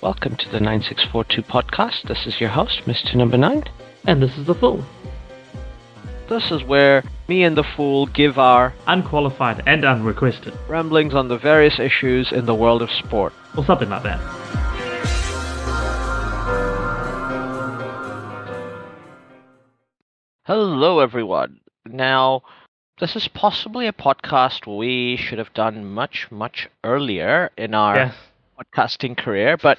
Welcome to the 9642 podcast. This is your host, Mr. NumberNine. And this is The Fool. This is where me and the Fool give our unqualified and unrequested ramblings on the various issues in the world of sport. Or something like that. Hello, everyone. Now, this is possibly a podcast we should have done much, much earlier in our podcasting career, but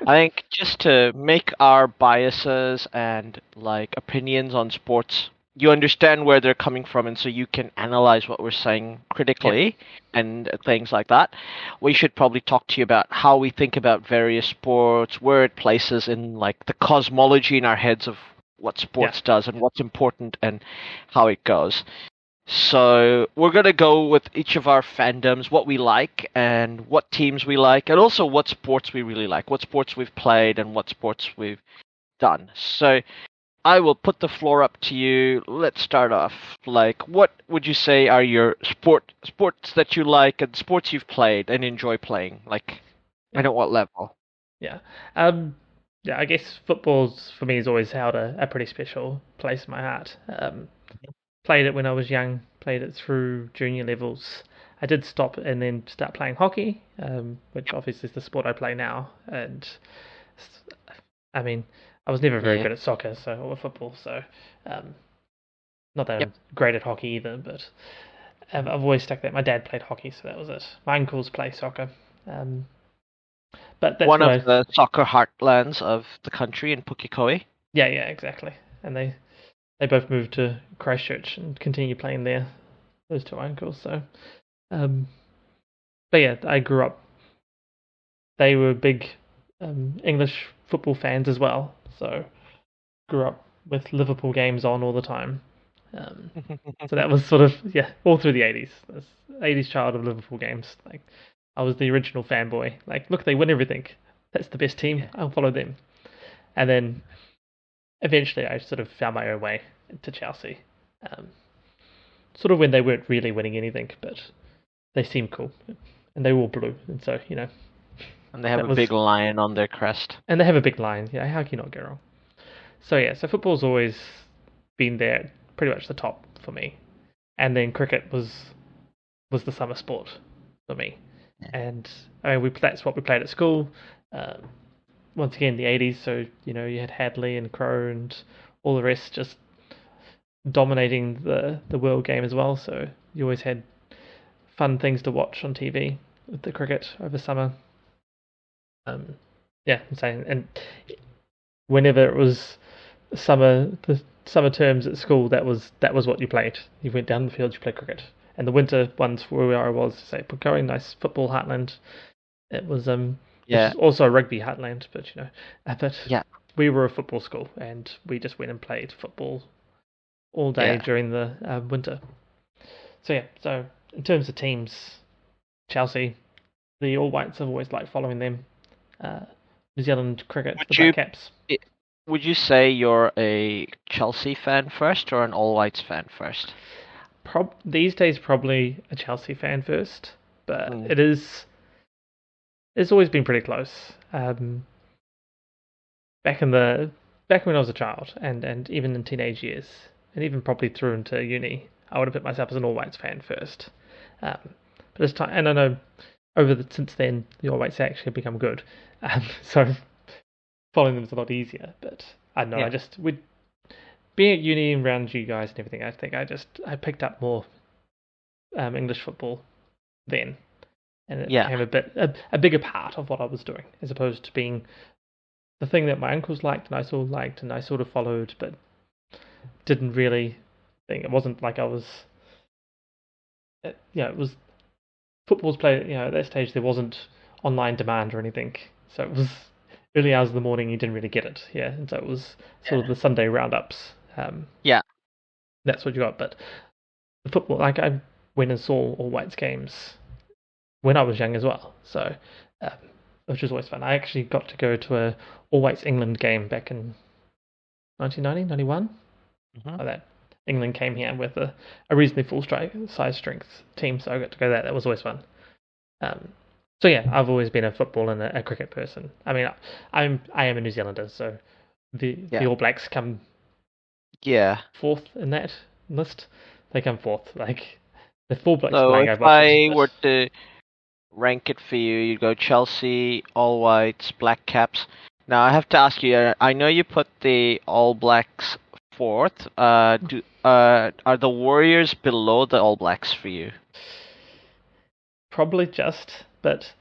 I think just to make our biases and opinions on sports, you understand where they're coming from, and so you can analyze what we're saying critically and things like that. We should probably talk to you about how we think about various sports, where it places in the cosmology in our heads of what sports does and what's important and how it goes. So we're going to go with each of our fandoms, what we like and what teams we like, and also what sports we really like, what sports we've played and what sports we've done. So I will put the floor up to you. Let's start off. What would you say are your sports that you like and sports you've played and enjoy playing? And at what level? I guess football's, for me, has always held a pretty special place in my heart. Played it when I was young, played it through junior levels. I did stop and then start playing hockey, which obviously is the sport I play now. And, I mean, I was never very good at soccer or football, so not that I'm great at hockey either, but I've always stuck that. My dad played hockey, so that was it. My uncles play soccer. But that's one of the soccer heartlands of the country in Pukekohe. Yeah, exactly. And they both moved to Christchurch and continue playing there, those two uncles. So, but yeah, I grew up. They were big English football fans as well, so grew up with Liverpool games on all the time. So that was sort of all through the 80s. 80s child of Liverpool games. I was the original fanboy. Look, they win everything. That's the best team. I'll follow them. And then eventually I sort of found my own way to Chelsea. Sort of when they weren't really winning anything, but they seemed cool. And they were all blue. And so, And they have a big lion on their crest. And they have a big lion. Yeah, how can you not go wrong? So football's always been there, pretty much the top for me. And then cricket was the summer sport for me. And I mean, that's what we played at school. Once again, the 80s, so you had Hadley and Crowe and all the rest just dominating the world game as well. So you always had fun things to watch on TV with the cricket over summer. I'm saying, and whenever it was the summer terms at school, that was what you played. You went down the field, you played cricket. And the winter ones where I was, say, Pukekohe, nice football heartland. It was also a rugby heartland, but we were a football school, and we just went and played football all day during the winter. So in terms of teams, Chelsea, the All Whites, have always liked following them. New Zealand cricket, the Black Caps. Would you say you're a Chelsea fan first or an All Whites fan first? These days, probably a Chelsea fan first, but it's always been pretty close. Back when I was a child, and even in teenage years, and even probably through into uni, I would have put myself as an All Whites fan first. But this time, and I know since then the All Whites actually have become good, so following them is a lot easier. But I don't know, being at uni and around you guys and everything, I think I picked up more English football then, and it became a bigger part of what I was doing, as opposed to being the thing that my uncles liked and I sort of liked and I sort of followed, but didn't really think. It wasn't like I was. It was football's played. At that stage there wasn't online demand or anything, so it was early hours of the morning. You didn't really get it, and so it was sort of the Sunday roundups. That's what you got. But the football, I went and saw All Whites games when I was young as well, so which was always fun. I actually got to go to a All Whites England game back in 1990, 91. Like that. England came here with a reasonably full size strength team, so I got to go there. That was always fun. So So yeah, I've always been a football and a cricket person. I mean, I am a New Zealander, so the All Blacks come fourth in that list. They come fourth. Like the All Blacks So playing, if I've watched I it. were to rank it for you, you'd go Chelsea, All Whites, Black Caps. Now I have to ask you. I know you put the All Blacks fourth. Are the Warriors below the All Blacks for you? Probably just, but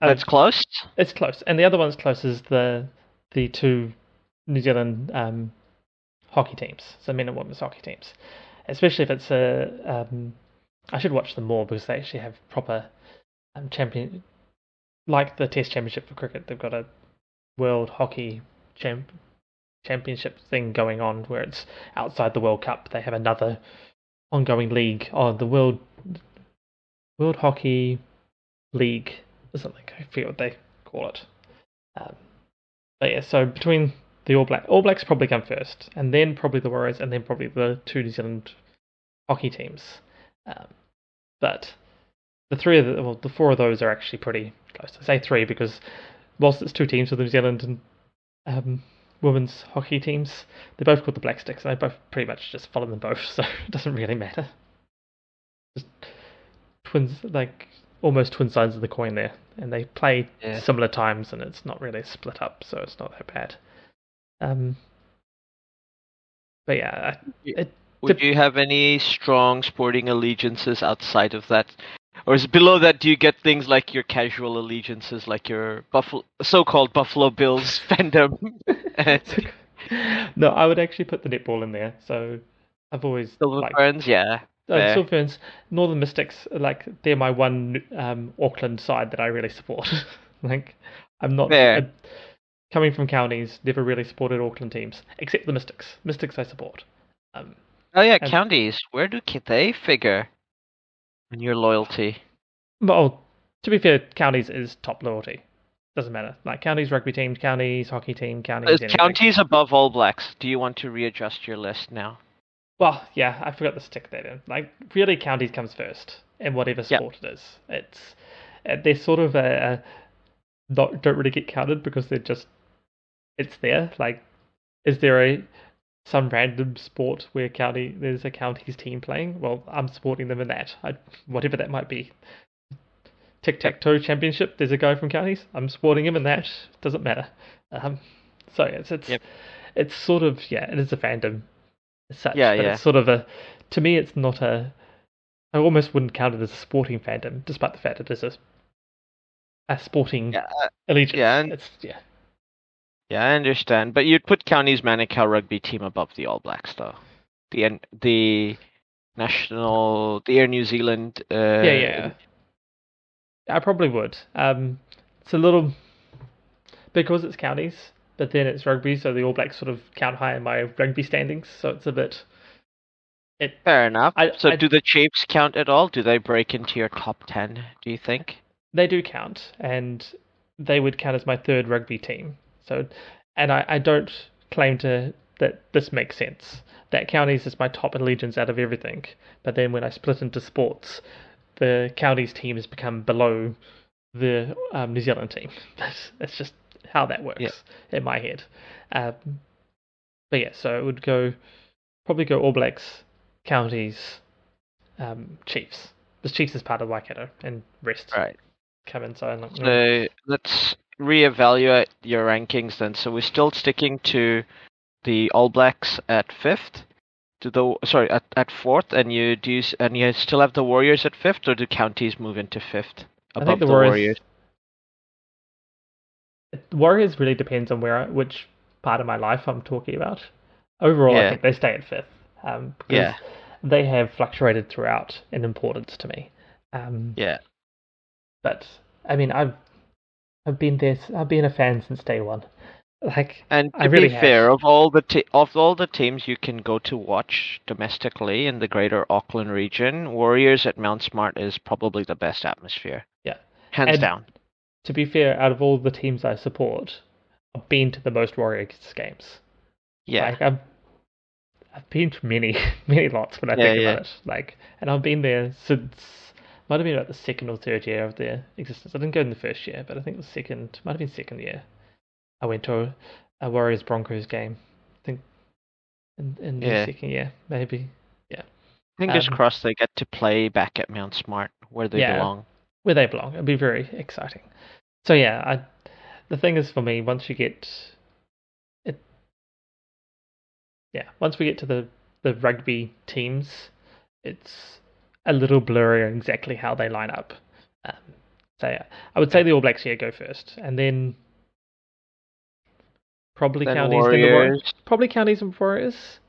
That's close. it's close. And the other one's close is the two New Zealand hockey teams, so men and women's hockey teams. Especially if it's I should watch them more because they actually have proper champion, like the Test Championship for cricket. They've got a World Hockey Championship thing going on where it's outside the World Cup. They have another ongoing league, the World Hockey League or something. I forget what they call it. But yeah, so between the All Blacks probably come first, and then probably the Warriors, and then probably the two New Zealand hockey teams. But the four of those are actually pretty close. I say three because whilst it's two teams for the New Zealand and women's hockey teams, they're both called the Black Sticks, and I both pretty much just follow them both, so it doesn't really matter. Just twins, like almost twin sides of the coin there, and they play similar times, and it's not really split up, so it's not that bad. But yeah, would you have any strong sporting allegiances outside of that? Or is it below that, do you get things like your casual allegiances, like your so-called Buffalo Bills fandom? No, I would actually put the netball in there. So I've always Silver Ferns, yeah. Silver Ferns, Northern Mystics, like they're my one Auckland side that I really support. Like I'm not coming from counties, never really supported Auckland teams except the Mystics. Mystics I support. Oh yeah, counties. Where do they figure in your loyalty? Well, to be fair, counties is top loyalty. Doesn't matter. Like counties rugby team, counties hockey team, counties. Is counties above All Blacks? Do you want to readjust your list now? Well, yeah, I forgot to stick that in. Like really, counties comes first in whatever sport it is. They're sort of don't really get counted because it's there. Like, is there some random sport where there's a counties team playing? Well, I'm supporting them in that. Whatever that might be. Tic-tac-toe championship, there's a guy from counties. I'm supporting him in that. Doesn't matter. So it's sort of it is a fandom as such. But it's sort of to me it's not I almost wouldn't count it as a sporting fandom, despite the fact it is a sporting allegiance. Yeah, I understand. But you'd put Counties Manukau rugby team above the All Blacks, though. The national, the Air New Zealand. Yeah. I probably would. It's a little because it's counties, but then it's rugby, so the All Blacks sort of count high in my rugby standings. So it's a bit. Fair enough. Do the Chiefs count at all? Do they break into your top 10? Do you think they do count, and they would count as my third rugby team? So, and I don't claim that this makes sense. That counties is my top allegiance out of everything. But then when I split into sports, the counties team has become below the New Zealand team. That's just how that works in my head. But yeah, so it would probably go All Blacks, counties, Chiefs. Because Chiefs is part of Waikato and rest come in. So let's reevaluate your rankings then. So we're still sticking to the All Blacks at fifth. At fourth, and you still have the Warriors at fifth, or do counties move into fifth above the Warriors? The Warriors really depends on which part of my life I'm talking about. Overall, I think they stay at fifth because they have fluctuated throughout in importance to me. But I mean, I've been there. I've been a fan since day one. And to be fair, of all the teams you can go to watch domestically in the Greater Auckland region, Warriors at Mount Smart is probably the best atmosphere. Yeah, hands down. To be fair, out of all the teams I support, I've been to the most Warriors games. Yeah, I've been to many lots when I think about it. And I've been there since might have been about the second or third year of their existence. I didn't go in the first year, but I think the second, might have been second year. I went to a Warriors Broncos game. I think in the Yeah. second year, maybe. Yeah. Fingers crossed they get to play back at Mount Smart where they belong. Where they belong. It'd be very exciting. So yeah, the thing is for me, once you get it, yeah, once we get to the rugby teams, it's a little blurry on exactly how they line up. Um, so yeah, I would say the All Blacks here go first, and then probably Then Counties, Warriors. Probably Counties and Warriors.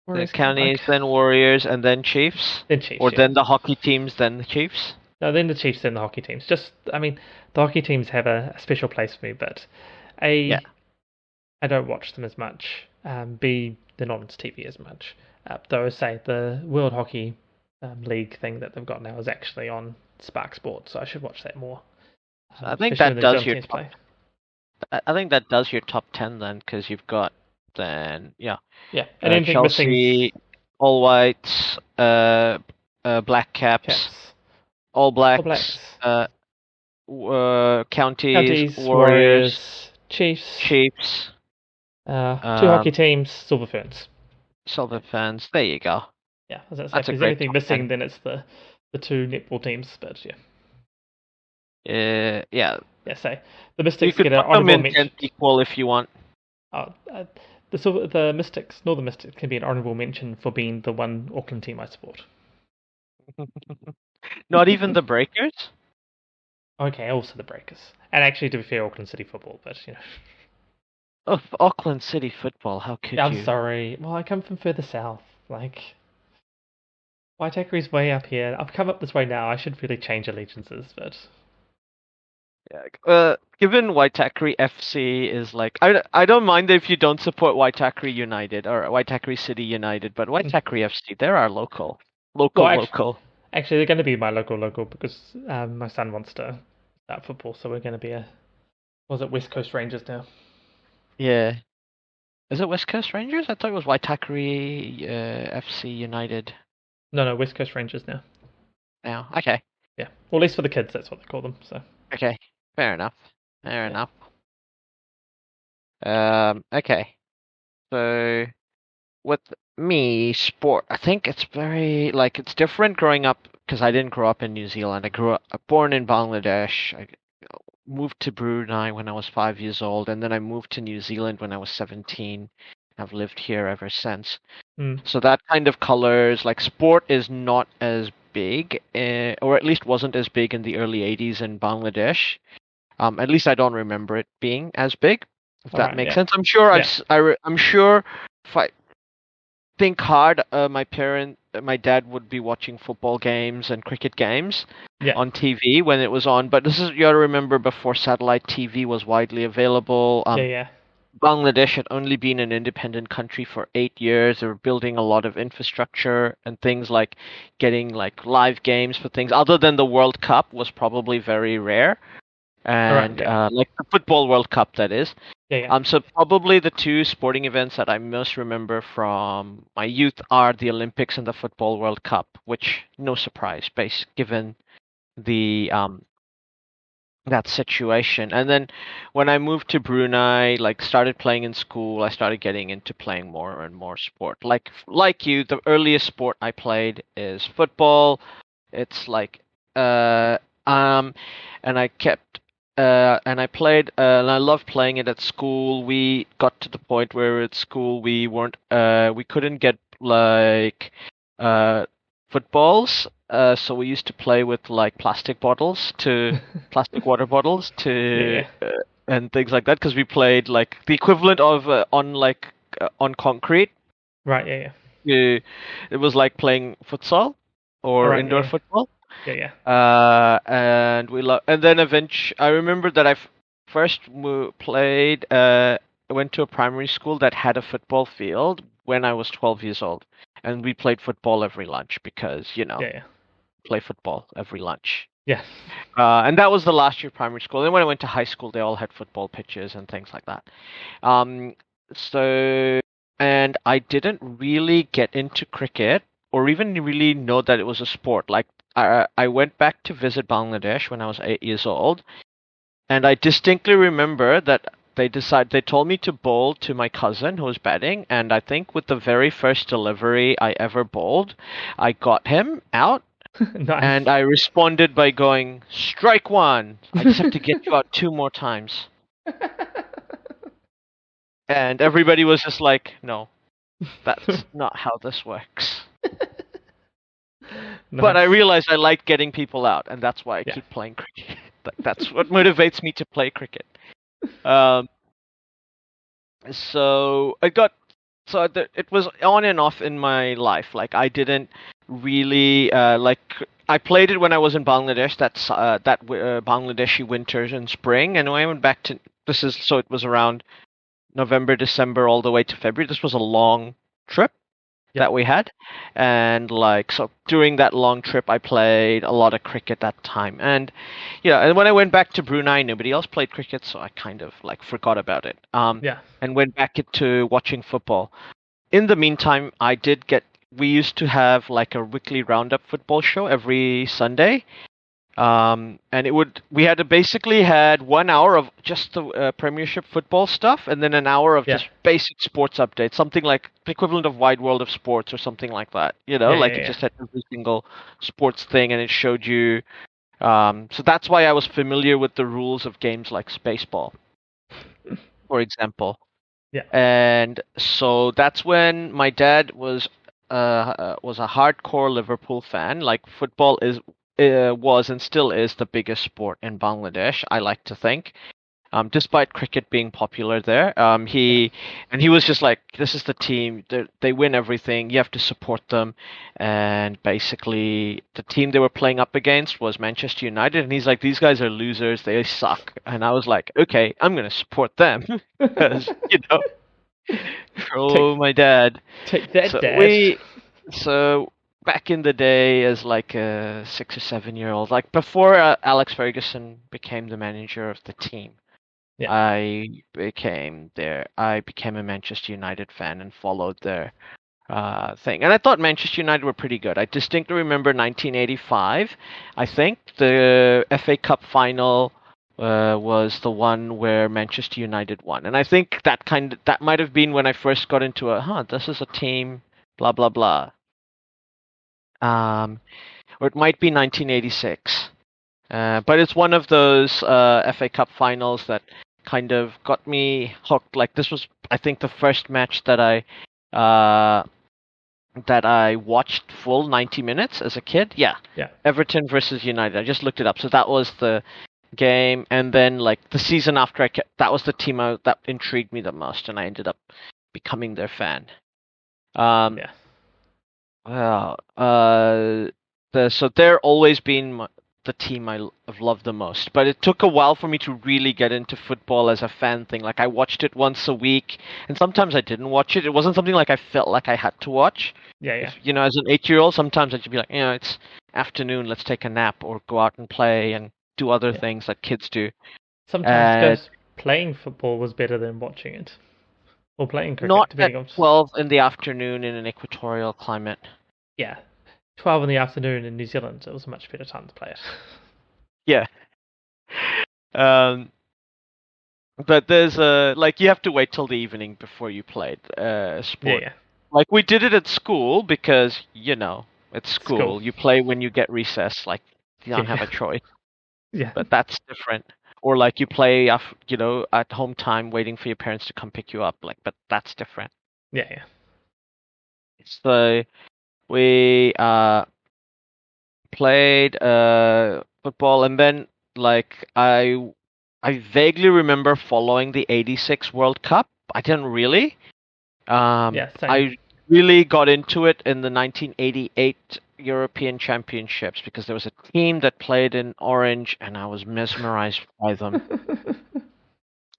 The Counties, then Warriors, and then Chiefs. Then Chiefs. Or then the hockey teams, then the Chiefs. No, then the Chiefs, then the hockey teams. I mean, the hockey teams have a special place for me, but I don't watch them as much. B, they're not on TV as much. Though I say the World Hockey League thing that they've got now is actually on Spark Sports, so I should watch that more. So I think that does your top. I think that does your top 10 then, because you've got then and anything Chelsea, missing... All Whites, Black Caps, All Blacks, Counties, Warriors, Chiefs, two hockey teams, Silver Ferns. There you go. Yeah, if there's anything missing, then it's the two netball teams, but yeah. Yeah, say the Mystics get an honourable mention. Equal if you want. The Mystics, Northern Mystics, can be an honourable mention for being the one Auckland team I support. Not even the Breakers? Okay, also the Breakers. And actually, to be fair, Auckland City Football, but you know. Oh, Auckland City Football, how could you? I'm sorry. Well, I come from further south. Waitakeri's way up here. I've come up this way now. I should really change allegiances, but... Yeah, given Waitakere FC is I don't mind if you don't support Waitakere United or Waitakere City United, but Waitakere FC, they're our local. Actually, they're going to be my local because my son wants to start football, so we're going to be West Coast Rangers now? Yeah. Is it West Coast Rangers? I thought it was Waitakere FC United. No, West Coast Rangers now. Now, okay. Yeah, well, at least for the kids, that's what they call them. So. Okay, fair enough. Okay. So, with me, sport, I think it's very, it's different growing up, because I didn't grow up in New Zealand. Born in Bangladesh. I moved to Brunei when I was 5 years old, and then I moved to New Zealand when I was 17. I've lived here ever since. So that kind of colors, sport is not as big, or at least wasn't as big in the early 80s in Bangladesh. At least I don't remember it being as big, if that makes sense. I'm sure I'm sure if I think hard, my dad would be watching football games and cricket games on TV when it was on. But you gotta remember, before satellite TV was widely available. Bangladesh had only been an independent country for 8 years. They were building a lot of infrastructure, and things like getting live games for things other than the World Cup was probably very rare. And the Football World Cup, that is. So probably the two sporting events that I most remember from my youth are the Olympics and the Football World Cup, which, no surprise, given the that situation. And then when I moved to Brunei, started playing in school, I started getting into playing more and more sport. Like you, the earliest sport I played is football. It's and I kept and I played, and I loved playing it at school. We got to the point where at school we couldn't get footballs, so we used to play with plastic water bottles and things like that, because we played the equivalent of on concrete. Right. Yeah. It was like playing futsal or indoor football. Yeah. And then eventually, I remember that I first played. I went to a primary school that had a football field when I was 12 years old, and we played football every lunch because play football every lunch. Yeah. And that was the last year of primary school. Then when I went to high school, they all had football pitches and things like that. And I didn't really get into cricket or even really know that it was a sport. I went back to visit Bangladesh when I was 8 years old, and I distinctly remember that they told me to bowl to my cousin who was batting, and I think with the very first delivery I ever bowled, I got him out. Nice. And I responded by going, "Strike one. I just have to get you out 2 more times." And everybody was just like, "No, that's not how this works." Nice. But I realized I like getting people out, and that's why I Yeah. keep playing cricket. That's what motivates me to play cricket. Um, so it was on and off in my life. Like I didn't really like. I played it when I was in Bangladesh. Bangladeshi winters and spring, and when I went back to it was around November, December, all the way to February. This was a long trip that we had, and so during that long trip I played a lot of cricket that time. And and when I went back to Brunei, nobody else played cricket, so I kind of forgot about it, and went back to watching football. In the meantime, we used to have like a weekly roundup football show every Sunday. And we basically had 1 hour of just the Premiership football stuff, and then an hour of just basic sports updates, something like the equivalent of Wide World of Sports or something like that. It just had every single sports thing, and it showed you. So that's why I was familiar with the rules of games like Spaceball, for example. Yeah. And so that's when my dad was a hardcore Liverpool fan. Like football was and still is the biggest sport in Bangladesh, I like to think. Despite cricket being popular there, he was just like, "This is the team. They win everything. You have to support them." And basically, the team they were playing up against was Manchester United, and he's like, "These guys are losers. They suck." And I was like, "Okay, I'm gonna support them," because my dad. Take that, Dad. So back in the day, as like a 6 or 7 year old, like before Alex Ferguson became the manager of the team. Yeah. I became a Manchester United fan and followed their thing. And I thought Manchester United were pretty good. I distinctly remember 1985. I think the FA Cup final was the one where Manchester United won. And I think that might have been when I first got into this is a team, blah, blah, blah. Or it might be 1986. But it's one of those FA Cup finals that kind of got me hooked. Like this was, I think, the first match that I watched full 90 minutes as a kid. Yeah. Everton versus United. I just looked it up. So that was the game, and then like the season after, that was the team that intrigued me the most, and I ended up becoming their fan. Well, so they're always been the team I've loved the most. But it took a while for me to really get into football as a fan thing. Like I watched it once a week, and sometimes I didn't watch it. It wasn't something like I felt like I had to watch. As an 8-year-old, sometimes I'd be like, it's afternoon, let's take a nap or go out and play and do other things that kids do. Sometimes just playing football was better than watching it. Or playing cricket. Not at 12 in the afternoon in an equatorial climate. Yeah. 12 in the afternoon in New Zealand, it was a much better time to play it. Yeah. But there's you have to wait till the evening before you played sport. Yeah. Like we did it at school because, it's school. You play when you get recess, like you don't have a choice. Yeah. But that's different. Or like you play at home time waiting for your parents to come pick you up, but that's different. Yeah. So we played football, and then I vaguely remember following the '86 World Cup. I didn't really. Same. I really got into it in the 1988 European Championships because there was a team that played in orange, and I was mesmerized by them.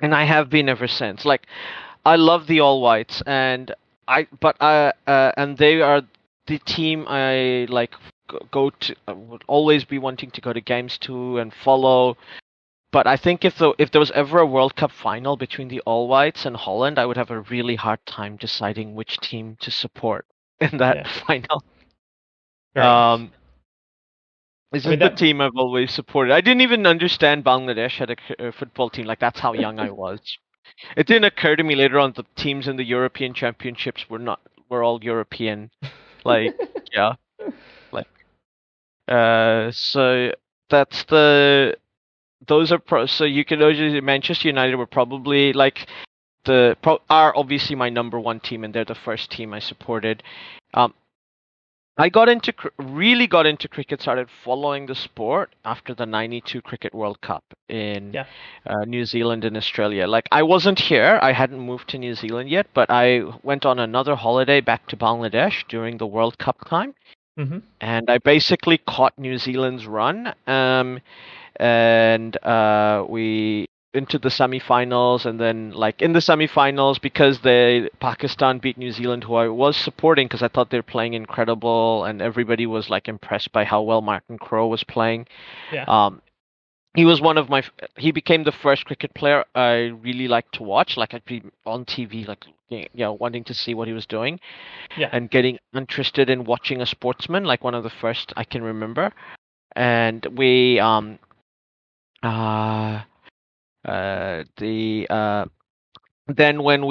And I have been ever since. Like, I love the All Whites, and they are the team I go to. Would always be wanting to go to games to and follow. But I think if there was ever a World Cup final between the All Whites and Holland, I would have a really hard time deciding which team to support in that final. This is the team I've always supported. I didn't even understand Bangladesh had a football team. Like, that's how young I was. It didn't occur to me later on the teams in the European Championships were all European. Like, yeah. Like, so that's those are so you can imagine Manchester United were probably like are obviously my number one team, and they're the first team I supported. I really got into cricket, started following the sport after the '92 Cricket World Cup in New Zealand and Australia. Like, I wasn't here, I hadn't moved to New Zealand yet, but I went on another holiday back to Bangladesh during the World Cup time, and I basically caught New Zealand's run. And we into the semi-finals, and then like in the semi-finals, because Pakistan beat New Zealand, who I was supporting because I thought they were playing incredible, and everybody was like impressed by how well Martin Crowe was playing. He was he became the first cricket player I really liked to watch. Like, I'd be on TV, like, wanting to see what he was doing, and getting interested in watching a sportsman, like one of the first I can remember. And we then when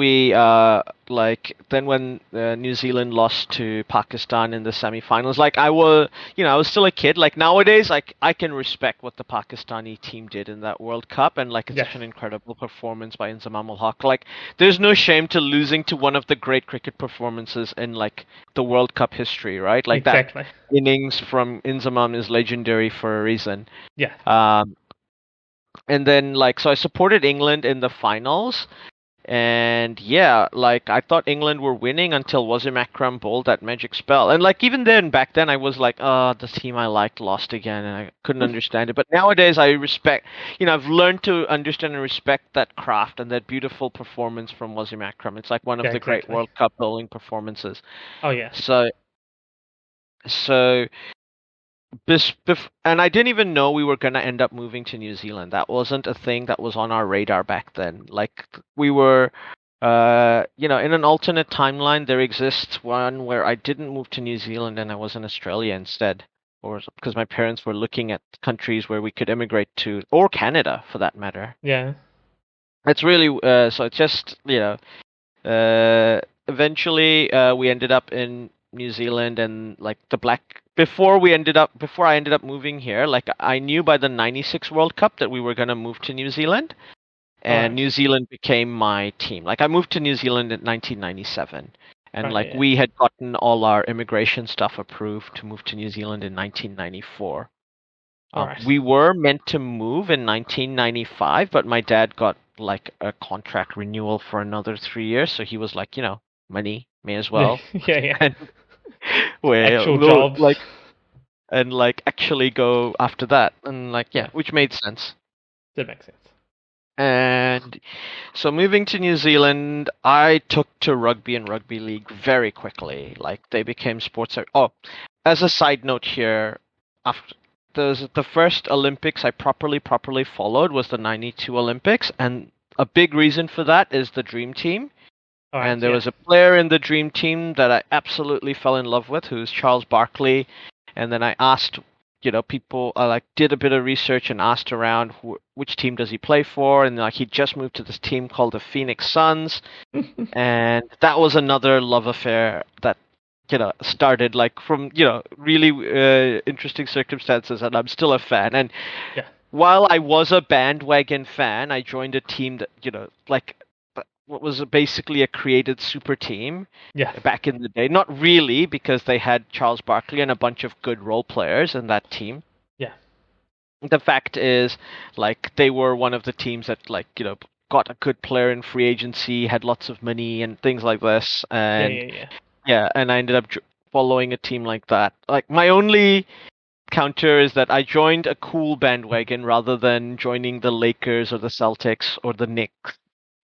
New Zealand lost to Pakistan in the semi-finals, like, I was still a kid. Like, nowadays, like, I can respect what the Pakistani team did in that World Cup, and like, it's such an incredible performance by Inzamam ul-Haq. Like, there's no shame to losing to one of the great cricket performances in like the World Cup history, right? Like, that innings from Inzamam is legendary for a reason. And then, like, so I supported England in the finals, and like, I thought England were winning until Wasim Akram bowled that magic spell. And like, even then, back then, I was like, the team I liked lost again, and I couldn't understand it. But nowadays, I respect, I've learned to understand and respect that craft and that beautiful performance from Wasim Akram. It's like one of the great World Cup bowling performances. Oh yeah. So and I didn't even know we were going to end up moving to New Zealand. That wasn't a thing that was on our radar back then. Like, we were, in an alternate timeline, there exists one where I didn't move to New Zealand and I was in Australia instead, or because my parents were looking at countries where we could immigrate to, or Canada for that matter. Yeah. It's really, so it's just, eventually we ended up in New Zealand, and like before I ended up moving here, like, I knew by the '96 World Cup that we were going to move to New Zealand, and New Zealand became my team. Like, I moved to New Zealand in 1997, and we had gotten all our immigration stuff approved to move to New Zealand in 1994. We were meant to move in 1995, but my dad got like a contract renewal for another 3 years, so he was like, money, may as well. And, actual job, and actually go after that, and which made sense. Did make sense. And so moving to New Zealand, I took to rugby and rugby league very quickly. Like, they became sports. As a side note here, after the first Olympics I properly followed was the '92 Olympics, and a big reason for that is the Dream Team. And there was a player in the Dream Team that I absolutely fell in love with, who's Charles Barkley. And then I asked, people, I did a bit of research and asked around which team does he play for, and like, he just moved to this team called the Phoenix Suns, and that was another love affair that started like from really interesting circumstances, and I'm still a fan. And while I was a bandwagon fan, I joined a team that what was basically a created super team back in the day. Not really, because they had Charles Barkley and a bunch of good role players in that team. The fact is, like, they were one of the teams that got a good player in free agency, had lots of money and things like this, and and I ended up following a team like that. Like, my only counter is that I joined a cool bandwagon rather than joining the Lakers or the Celtics or the Knicks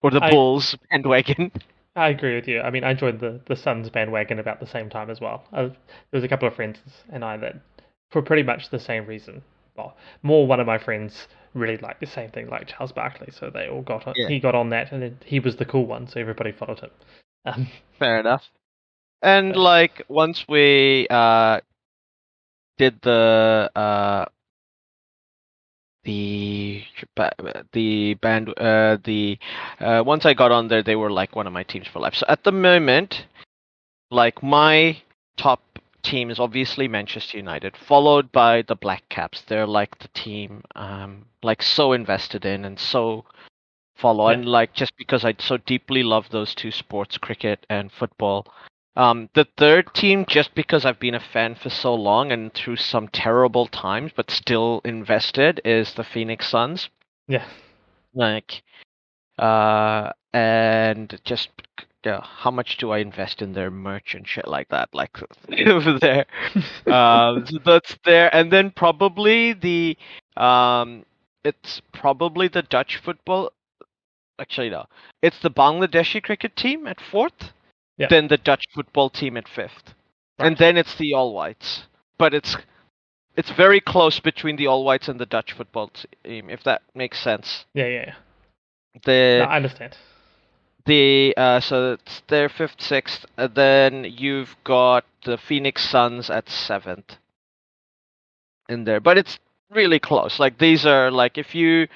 or the Bulls bandwagon. I agree with you. I mean, I joined the Suns bandwagon about the same time as well. There was a couple of friends and I that, for pretty much the same reason. Well, more one of my friends really liked the same thing, like Charles Barkley, so they all got on. He got on that, and he was the cool one, so everybody followed him. Fair enough. And once we did the band the once I got on there, they were like one of my teams for life. So at the moment, like my top team is obviously Manchester United, followed by the Black Caps. They're like the team like so invested in and so follow, Yeah. and like just because I so deeply love those two sports, cricket and football. The third team, just because I've been a fan for so long and through some terrible times, but still invested, is the Phoenix Suns. Yeah. Like, and just how much do I invest in their merch and shit like that? Like over there, so that's there, and then probably it's probably the Dutch football. Actually, no, it's the Bangladeshi cricket team at fourth, Yeah. then the Dutch football team at fifth, and Right. then it's the All Whites. But it's very close between the All Whites and the Dutch football team, if that makes sense. Yeah. Yeah. No, The I understand. so it's their fifth, sixth, and then you've got the Phoenix Suns at seventh in there, but it's really close. Like these are like if you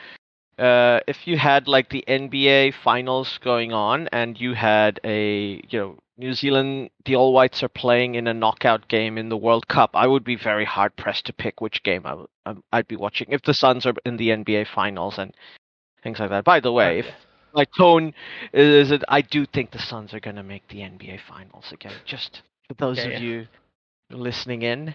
had like the NBA finals going on and you had New Zealand, the All Whites are playing in a knockout game in the World Cup, I would be very hard pressed to pick which game I'd be watching if the Suns are in the NBA finals and things like that. By the way, if Yeah. my tone is that I do think the Suns are going to make the NBA finals again, just for those of you listening in.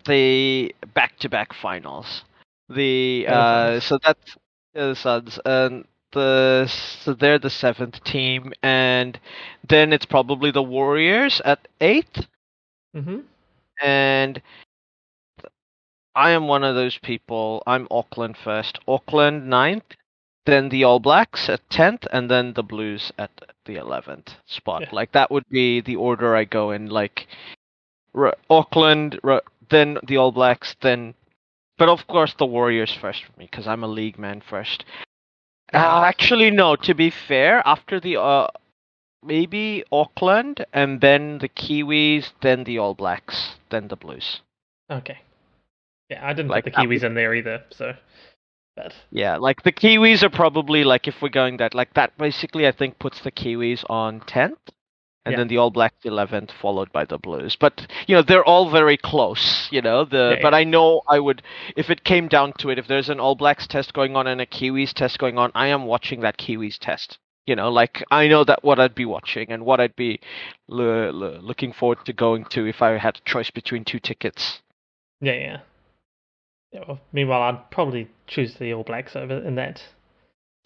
The back-to-back finals. So that's the Suns, and so they're the seventh team, and then it's probably the Warriors at eighth, Mm-hmm. and I am one of those people. I'm Auckland first, Auckland ninth, then the All Blacks at 10th, and then the Blues at the 11th spot. Yeah. Like that would be the order I go in. Like Auckland, then the All Blacks, then. But of course, the Warriors first for me because I'm a league man first. Actually, no. To be fair, after the maybe Auckland and then the Kiwis, then the All Blacks, then the Blues. Okay. Yeah, I didn't Like put the Kiwis in there either, so. But yeah, like the Kiwis are probably like if we're going that like that basically I think puts the Kiwis on 10th and then the All Blacks 11th followed by the Blues. But they're all very close, but I know I would if it came down to it if there's an All Blacks test going on and a Kiwis test going on, I am watching that Kiwis test. Like I know that what I'd be watching and what I'd be looking forward to going to if I had a choice between two tickets. Yeah. Well, meanwhile, I'd probably choose the All Blacks over in that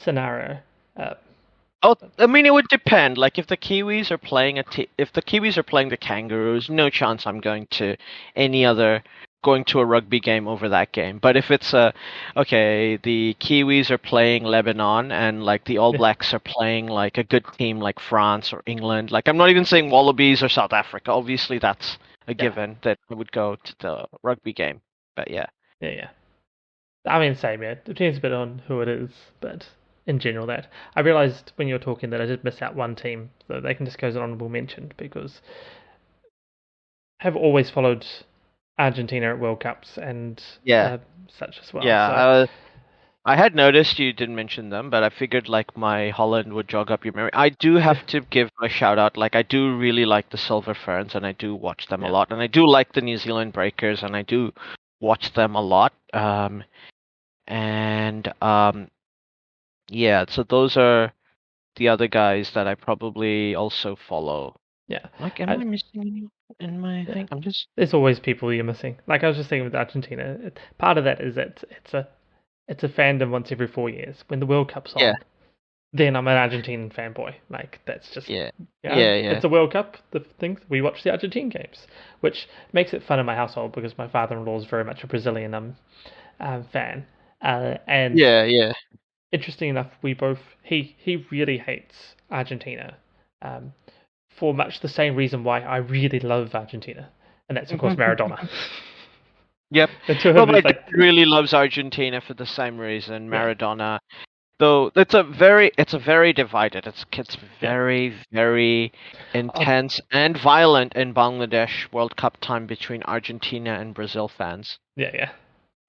scenario. I mean, it would depend. Like, if the Kiwis are playing if the Kiwis are playing the Kangaroos, no chance I'm going to a rugby game over that game. But if it's the Kiwis are playing Lebanon and like the All Blacks are playing like a good team like France or England, like I'm not even saying Wallabies or South Africa. Obviously, that's a given that I would go to the rugby game. But yeah. Yeah. I mean, same. Yeah, it depends a bit on who it is, but in general, that I realised when you were talking that I did miss out one team, so they can just go as an honourable mention because I have always followed Argentina at World Cups and such as well. Yeah, so. I had noticed you didn't mention them, but I figured like my Holland would jog up your memory. I do have to give a shout out. Like I do really like the Silver Ferns, and I do watch them a lot, and I do like the New Zealand Breakers, and I do watch them a lot. So those are the other guys that I probably also follow. Yeah. Like, am I missing anyone in my thing? I'm just. There's always people you're missing. Like I was just thinking with Argentina, part of that is that it's a fandom once every 4 years. When the World Cup's on, then I'm an Argentinian fanboy. Like that's just It's a World Cup. The things we watch the Argentine games, which makes it fun in my household because my father-in-law is very much a Brazilian fan. And interesting enough, we both he really hates Argentina, for much the same reason why I really love Argentina, and that's of course Maradona. Yep. Well, my dad really loves Argentina for the same reason. Maradona. Though it's a very divided. It's very intense and violent in Bangladesh World Cup time between Argentina and Brazil fans. Yeah.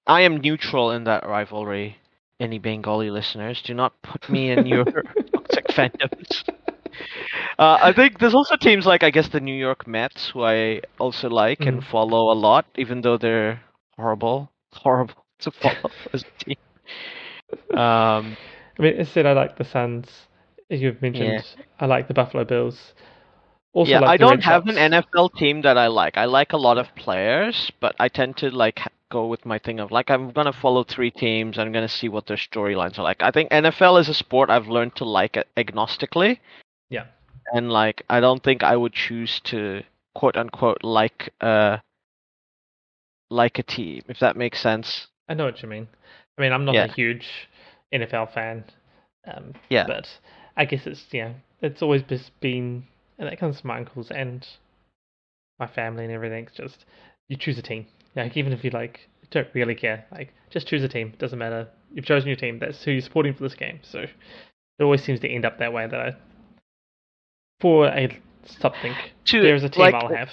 I am neutral in that rivalry. Any Bengali listeners, do not put me in your toxic fandoms. I think there's also teams like I guess the New York Mets, who I also like and follow a lot, even though they're horrible to follow as a team. I mean, instead, I like the Suns, as you've mentioned. I like the Buffalo Bills. Also, like I the don't Red have Sox. an NFL team that I like. I like a lot of players, but I tend to like go with my thing of like I'm gonna follow three teams. I'm gonna see what their storylines are like. I think NFL is a sport I've learned to like agnostically. Yeah. And like I don't think I would choose to quote unquote like a team, if that makes sense. I know what you mean. I mean, I'm not a huge NFL fan, but I guess it's always just been, and that comes from my uncles and my family and everything. It's just you choose a team. Like even if you like don't really care, like just choose a team. It doesn't matter. You've chosen your team. That's who you're supporting for this game. So it always seems to end up that way. For a something, there's a team like, I'll have.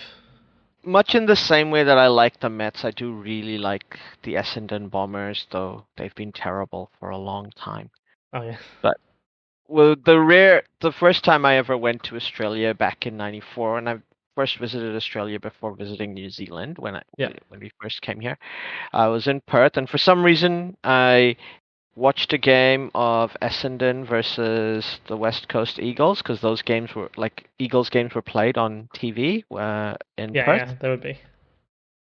Much in the same way that I like the Mets, I do really like the Essendon Bombers, though they've been terrible for a long time. Oh yeah. But well, the first time I ever went to Australia back in '94, and I first visited Australia before visiting New Zealand when we first came here. I was in Perth, and for some reason I watched a game of Essendon versus the West Coast Eagles because those games were like Eagles games were played on TV in Perth. Yeah, that would be.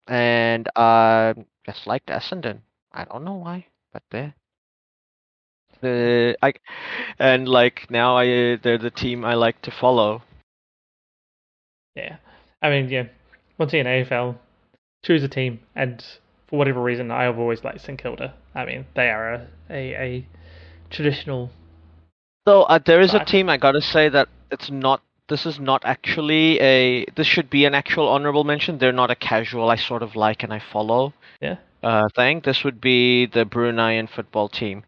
And I just liked Essendon. I don't know why, but I and like now they're the team I like to follow. Yeah, I mean, once again, AFL, choose a team, and for whatever reason, I have always liked St Kilda. I mean, they are a traditional. So there is a team I gotta say that it's not. This is not actually a. This should be an actual honorable mention. They're not a casual. I sort of like and I follow. Yeah. Thing. This would be the Bruneian football team.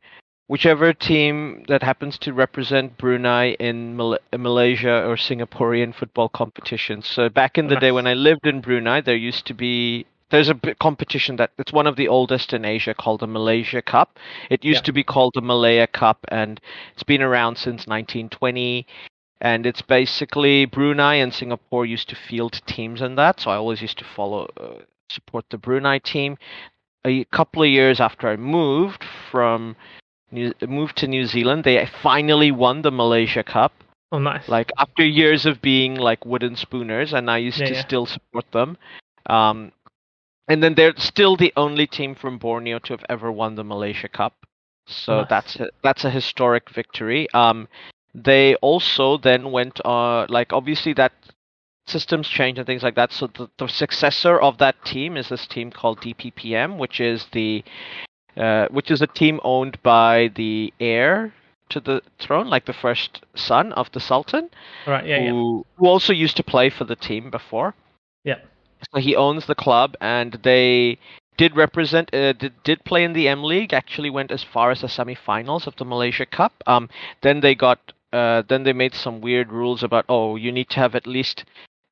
Whichever team that happens to represent Brunei in Malaysia or Singaporean football competitions. So back in the day when I lived in Brunei, there's a competition that it's one of the oldest in Asia called the Malaysia Cup. It used to be called the Malaya Cup, and it's been around since 1920. And it's basically Brunei and Singapore used to field teams in that, so I always used to support the Brunei team. A couple of years after I moved to New Zealand, they finally won the Malaysia Cup. Oh, nice! Like after years of being like wooden spooners, and I used to still support them. And then they're still the only team from Borneo to have ever won the Malaysia Cup. So that's a historic victory. They also then went like obviously that systems change and things like that. So the successor of that team is this team called DPPM, which is a team owned by the heir to the throne, like the first son of the Sultan, right? Who also used to play for the team before. Yeah. So he owns the club, and they did represent, did play in the M League. Actually, went as far as the semi-finals of the Malaysia Cup. Then they made some weird rules about you need to have at least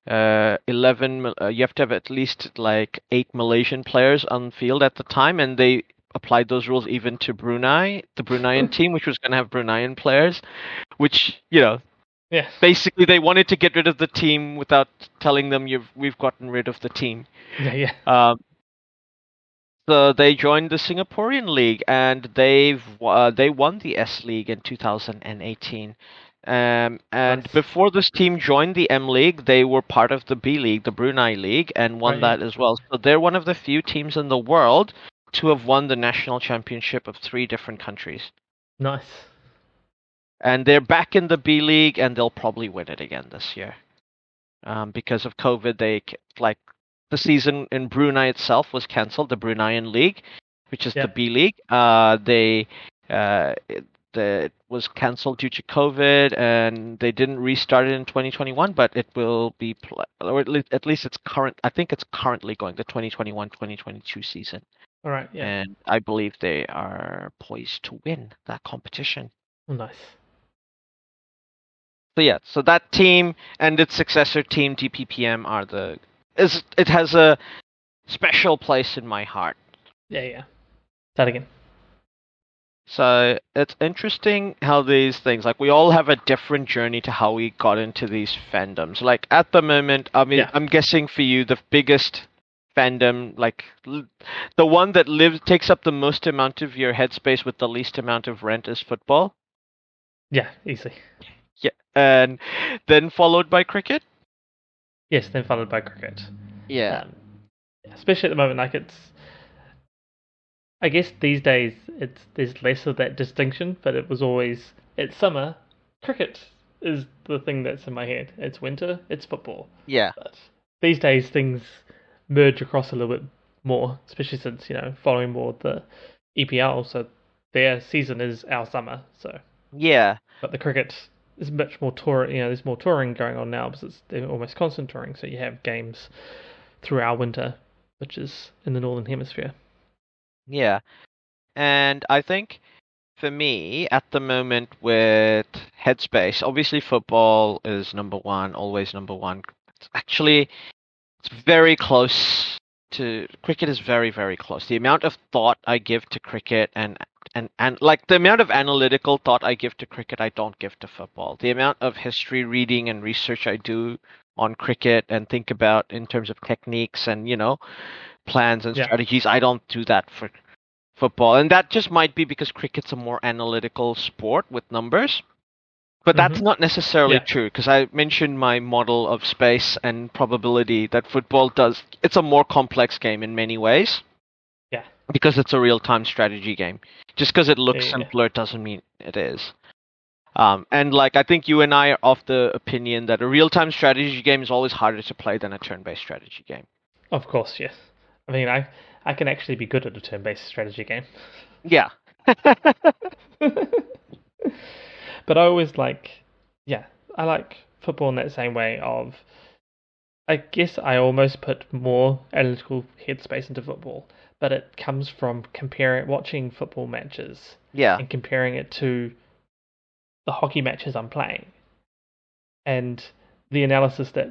11. You have to have at least like 8 Malaysian players on field at the time, and they applied those rules even to Brunei, the Bruneian team, which was going to have Bruneian players, which basically they wanted to get rid of the team without telling them we've gotten rid of the team. So they joined the Singaporean league, and they won the S League in 2018. And before this team joined the M League, they were part of the B League, the Brunei League, and won that as well. So they're one of the few teams in the world to have won the national championship of 3 different countries. Nice. And they're back in the B League, and they'll probably win it again this year. Because of COVID, the season in Brunei itself was cancelled, the Bruneian League, which is the B League. It was cancelled due to COVID, and they didn't restart it in 2021, but it will be, or at least it's current. I think it's currently going the 2021-2022 season. All right, yeah. And I believe they are poised to win that competition. Oh, nice. So yeah, so that team and its successor team DPPM it has a special place in my heart. Yeah. Start again. So it's interesting how these things, like we all have a different journey to how we got into these fandoms. Like at the moment, I mean, Yeah. I'm guessing for you, the biggest fandom, like the one that takes up the most amount of your headspace with the least amount of rent is football. Yeah, easily. Yeah, and then followed by cricket. Yes, then followed by cricket. Yeah. Um, especially at the moment, like I guess these days there's less of that distinction, but it was always it's summer, cricket is the thing that's in my head. It's winter, it's football. Yeah. But these days things merge across a little bit more, especially since following more the EPL, so their season is our summer. So, Yeah. but the cricket is much more tour. There's more touring going on now because they're almost constant touring. So you have games through our winter, which is in the northern hemisphere. Yeah. And I think for me, at the moment with Headspace, obviously football is number one, always number one. Actually, it's very close to cricket is very, very close. The amount of thought I give to cricket and like the amount of analytical thought I give to cricket, I don't give to football. The amount of history reading and research I do on cricket and think about in terms of techniques and, plans and Yeah. strategies, I don't do that for football. And that just might be because cricket's a more analytical sport with numbers. But that's not necessarily Yeah. true because I mentioned my model of space and probability that football does. It's a more complex game in many ways Yeah. because it's a real-time strategy game. Just because it looks Yeah. simpler doesn't mean it is. And like I think you and I are of the opinion that a real-time strategy game is always harder to play than a turn-based strategy game. Of course, yes. I mean, I can actually be good at a turn-based strategy game. Yeah. But I always I like football in that same way of, I guess I almost put more analytical headspace into football, but it comes from watching football matches Yeah. and comparing it to the hockey matches I'm playing and the analysis that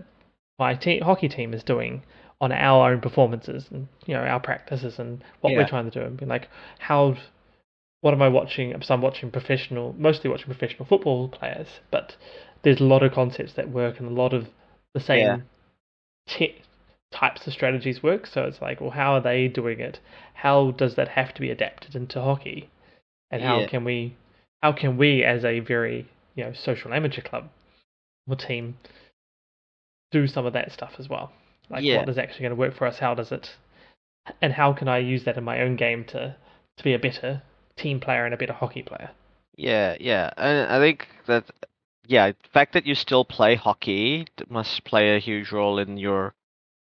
my hockey team is doing on our own performances and our practices and what we're Yeah. trying to do and being like, what am I watching? Because I'm mostly watching professional football players, but there's a lot of concepts that work and a lot of the Yeah. same types of strategies work. So it's like, well, how are they doing it? How does that have to be adapted into hockey? And Yeah. how can we as a very social amateur club or team do some of that stuff as well? Like, Yeah. what is actually going to work for us? And how can I use that in my own game to be a better team player and a better hockey player? Yeah. And I think that, yeah, the fact that you still play hockey must play a huge role in your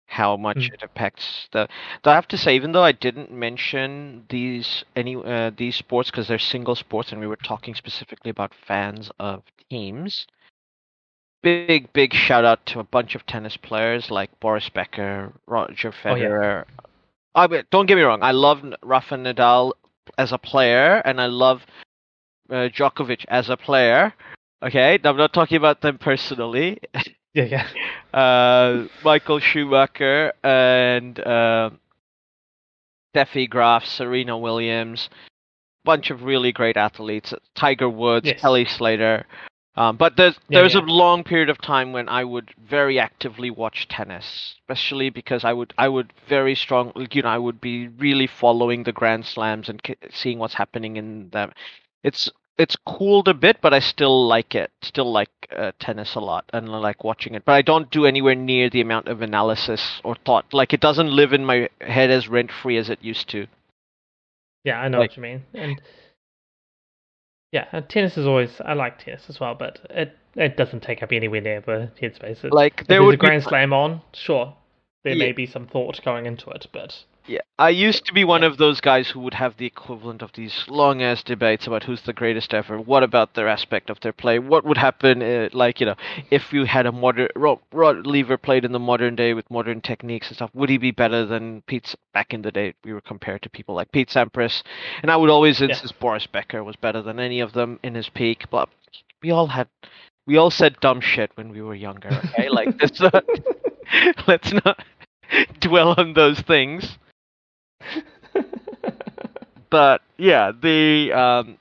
how much Mm. it affects the. Though I have to say, even though I didn't mention these sports because they're single sports, and we were talking specifically about fans of teams. Big shout out to a bunch of tennis players like Boris Becker, Roger Oh yeah, Federer. I mean, don't get me wrong, I love Rafa Nadal as a player, and I love Djokovic as a player. Okay, I'm not talking about them personally. yeah. Michael Schumacher and Steffi Graf, Serena Williams, bunch of really great athletes. Tiger Woods, Yes. Kelly Slater. But there's a long period of time when I would very actively watch tennis, especially because I would very strongly, I would be really following the Grand Slams and seeing what's happening in them. It's it's cooled a bit, but I still like it. Still like tennis a lot, and I like watching it. But I don't do anywhere near the amount of analysis or thought. Like it doesn't live in my head as rent free as it used to. Yeah, I know Like what you mean. And yeah, tennis is always I like tennis as well, but it doesn't take up anywhere near the headspace. like If there there's a would be Grand Slam on, sure, there yeah, may be some thought going into it, but Yeah, I used to be one of those guys who would have the equivalent of these long-ass debates about who's the greatest ever. What about their aspect of their play? What would happen, if you had a modern Rod Lever played in the modern day with modern techniques and stuff? Would he be better than Pete back in the day? We were compared to people like Pete Sampras, and I would always insist Boris Becker was better than any of them in his peak. But we all said dumb shit when we were younger. Okay, like let's not dwell on those things. But yeah, the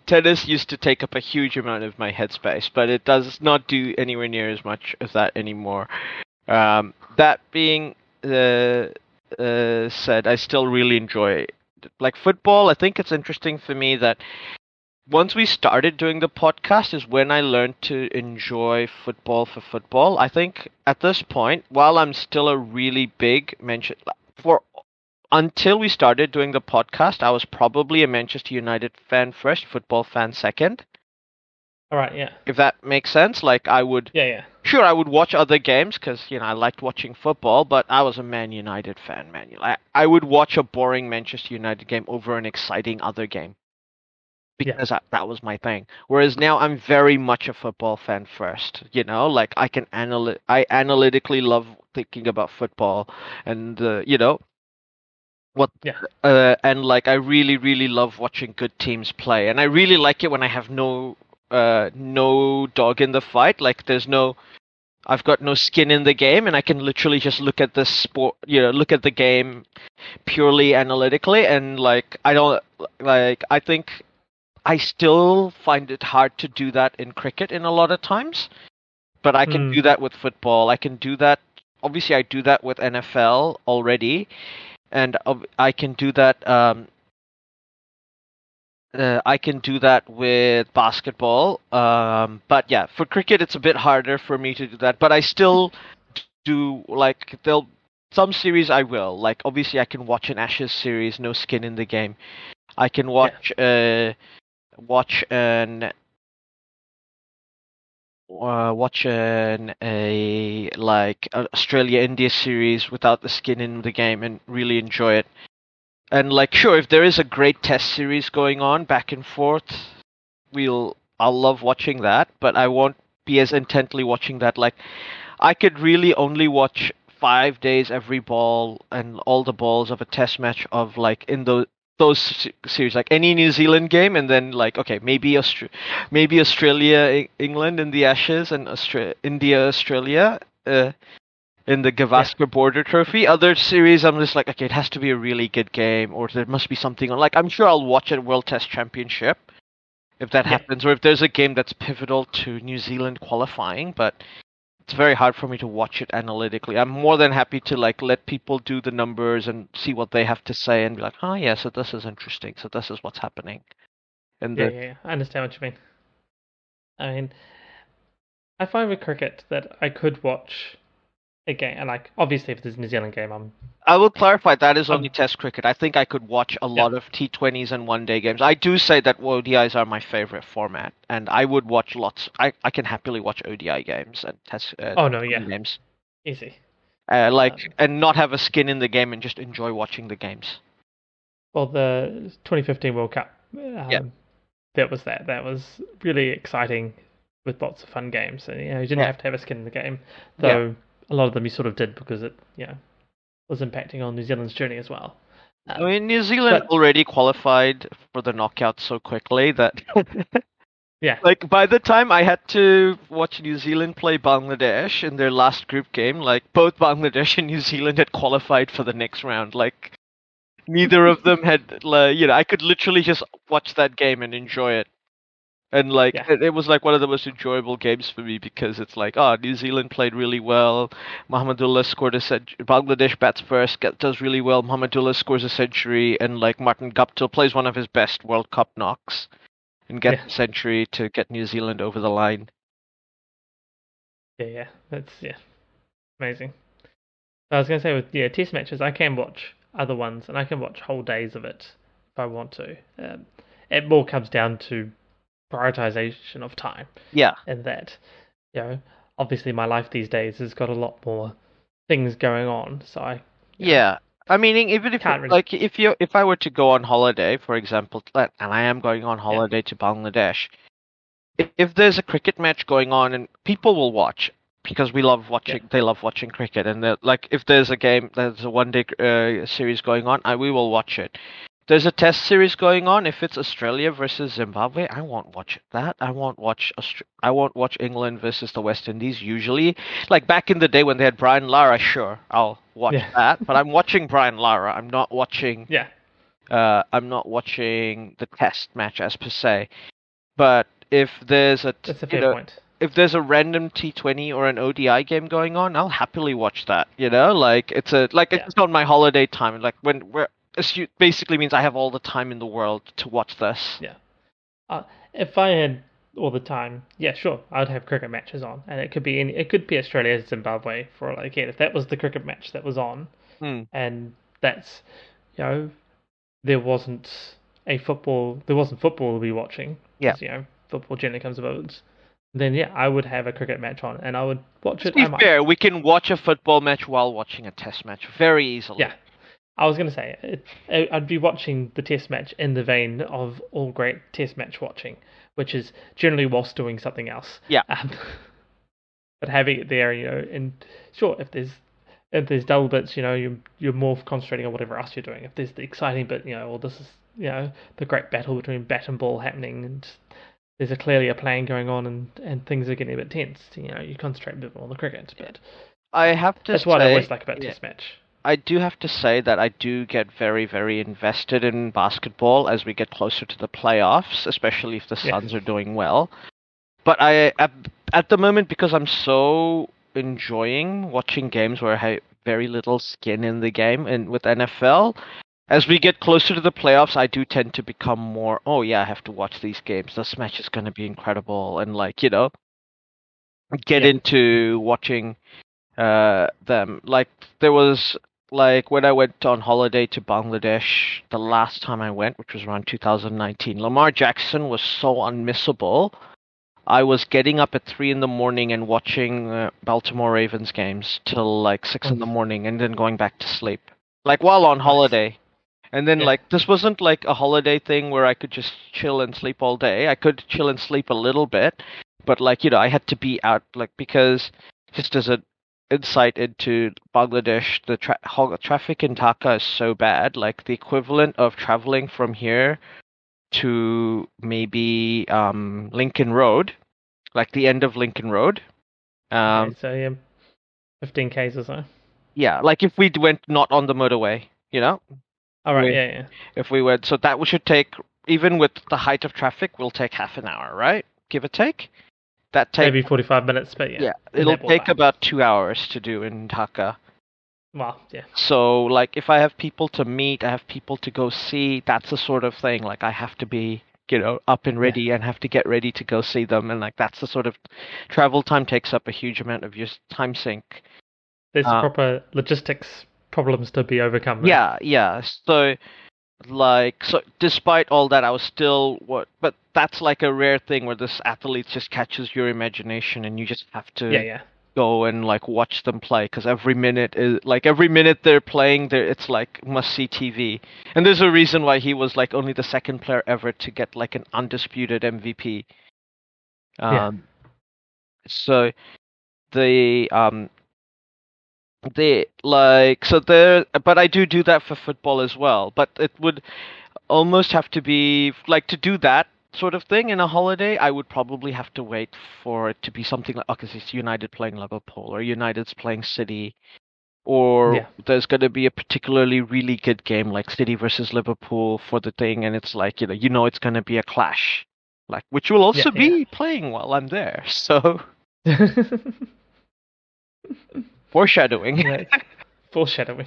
tennis used to take up a huge amount of my headspace, but it does not do anywhere near as much as that anymore. That being said, I still really enjoy like football. I think it's interesting for me that once we started doing the podcast is when I learned to enjoy football for football. I think at this point, while I'm still a really big mention for until we started doing the podcast, I was probably a Manchester United fan first, football fan second. All right, yeah. If that makes sense, like I would. Yeah. Sure, I would watch other games because I liked watching football, but I was a Man United fan. I would watch a boring Manchester United game over an exciting other game because that was my thing. Whereas now I'm very much a football fan first. Like I analytically love thinking about football, and and like I really really love watching good teams play, and I really like it when I have no dog in the fight. Like I've got no skin in the game, and I can literally just look at the sport, look at the game purely analytically, and like I think I still find it hard to do that in cricket in a lot of times, but I can do that with football. I can do that. Obviously, I do that with NFL already, and I can do that. I can do that with basketball. But yeah, for cricket, it's a bit harder for me to do that. But I still do like some series I will. Like obviously, I can watch an Ashes series, no skin in the game. I can watch a like Australia India series without the skin in the game and really enjoy it. And like sure, if there is a great test series going on back and forth, I'll love watching that, but I won't be as intently watching that. Like I could really only watch 5 days every ball and all the balls of a test match of like in those series, like any New Zealand game, and then like okay, maybe Australia, England in the Ashes, and India, Australia in the Gavaskar Border Trophy. Other series, I'm just like, okay, it has to be a really good game, or there must be something on. Like, I'm sure I'll watch a World Test Championship if that happens, or if there's a game that's pivotal to New Zealand qualifying, but it's very hard for me to watch it analytically. I'm more than happy to like let people do the numbers and see what they have to say and be like, oh yeah, so this is interesting, so this is what's happening. And I understand what you mean. I mean, I find with cricket that I could watch a game, and like obviously if there's a New Zealand game, I will clarify that is only Test cricket. I think I could watch a lot of T20s and one-day games. I do say that ODIs are my favorite format, and I would watch lots. I can happily watch ODI games and Test games. Easy. And not have a skin in the game and just enjoy watching the games. Well, the 2015 World Cup, that was really exciting with lots of fun games, and you didn't have to have a skin in the game, though a lot of them you sort of did because it was impacting on New Zealand's journey as well. I mean, New Zealand already qualified for the knockout so quickly that like by the time I had to watch New Zealand play Bangladesh in their last group game, like both Bangladesh and New Zealand had qualified for the next round. Like neither of them had, I could literally just watch that game and enjoy it. And like it was like one of the most enjoyable games for me because it's like, New Zealand played really well. Mahamadullah scored a century. Bangladesh bats first, does really well. Mahamadullah scores a century, and like Martin Guptill plays one of his best World Cup knocks and gets a century to get New Zealand over the line. That's amazing. I was gonna say with test matches, I can watch other ones and I can watch whole days of it if I want to. It more comes down to prioritization of time. And that, obviously my life these days has got a lot more things going on, so I Yeah. I mean, even if Can't really. like if I were to go on holiday, for example, and I am going on holiday to Bangladesh, if there's a cricket match going on and people will watch because we love watching, they love watching cricket, and like if there's a game, there's a one day series going on, we will watch it. There's a test series going on. If it's Australia versus Zimbabwe, I won't watch that. I won't watch England versus the West Indies. Usually, like back in the day when they had Brian Lara, sure, I'll watch that. But I'm watching Brian Lara. I'm not watching. I'm not watching the test match as per se. But if there's that's a fair point. If there's a random T20 or an ODI game going on, I'll happily watch that. Like it's on my holiday time. Like basically means I have all the time in the world to watch this. Yeah. If I had all the time, yeah, sure, I'd have cricket matches on, and it could be Australia Zimbabwe for like if that was the cricket match that was on, and that's there wasn't football to be watching. Yeah. Football generally comes about. Then I would have a cricket match on, and I would watch it. To be fair, we can watch a football match while watching a test match very easily. Yeah. I was going to say, I'd be watching the test match in the vein of all great test match watching, which is generally whilst doing something else. Yeah. But having it there, and sure, if there's dull bits, you're more concentrating on whatever else you're doing. If there's the exciting bit, or this is, the great battle between bat and ball happening, and there's clearly a plan going on, and things are getting a bit tense, you concentrate a bit more on the cricket. But I have to that's what I always like about test match. I do have to say that I do get very, very invested in basketball as we get closer to the playoffs, especially if the Suns are doing well. But at the moment, because I'm so enjoying watching games where I have very little skin in the game, and with NFL, as we get closer to the playoffs, I do tend to become more, I have to watch these games. This match is going to be incredible, and get into watching them. Like there was. Like when I went on holiday to Bangladesh the last time I went, which was around 2019, Lamar Jackson was so unmissable. I was getting up at 3 in the morning and watching Baltimore Ravens games till like 6 in the morning, and then going back to sleep, like while on holiday. And then this wasn't like a holiday thing where I could just chill and sleep all day. I could chill and sleep a little bit, but I had to be out, because just as a insight into Bangladesh, the traffic in Dhaka is so bad. Like the equivalent of traveling from here to maybe Lincoln Road, like the end of Lincoln Road. So 15 k's or so. Yeah, like if we went not on the motorway, All right, If we went, so that should take, even with the height of traffic, will take half an hour, right? Give or take. Maybe 45 minutes, but it'll take about 2 hours to do in Dhaka. Well, yeah. So, if I have people to meet, I have people to go see, that's the sort of thing, I have to be, up and ready and have to get ready to go see them, and, that's the sort of travel time takes up a huge amount of your time sink. There's proper logistics problems to be overcome. Right? Yeah. So despite all that, I was still but that's like a rare thing where this athlete just catches your imagination and you just have to go and watch them play, because every minute they're playing, it's must see TV. And there's a reason why he was only the second player ever to get an undisputed MVP. So but I do that for football as well. But it would almost have to be to do that sort of thing in a holiday. I would probably have to wait for it to be something like, because it's United playing Liverpool or United's playing City, or there's going to be a particularly really good game like City versus Liverpool for the thing, and it's it's going to be a clash, which will also be playing while I'm there. So. Foreshadowing. Foreshadowing.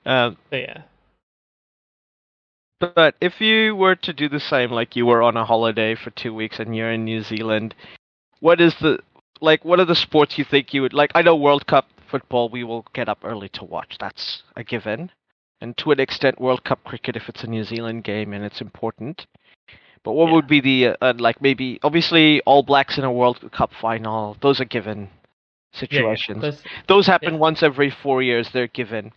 But if you were to do the same, you were on a holiday for 2 weeks and you're in New Zealand, what are the sports you think you would like? I know World Cup football we will get up early to watch. That's a given. And to an extent, World Cup cricket if it's a New Zealand game and it's important. But what would be the maybe obviously All Blacks in a World Cup final? Those are given. situations. Yeah. Those happen once every 4 years. They're given.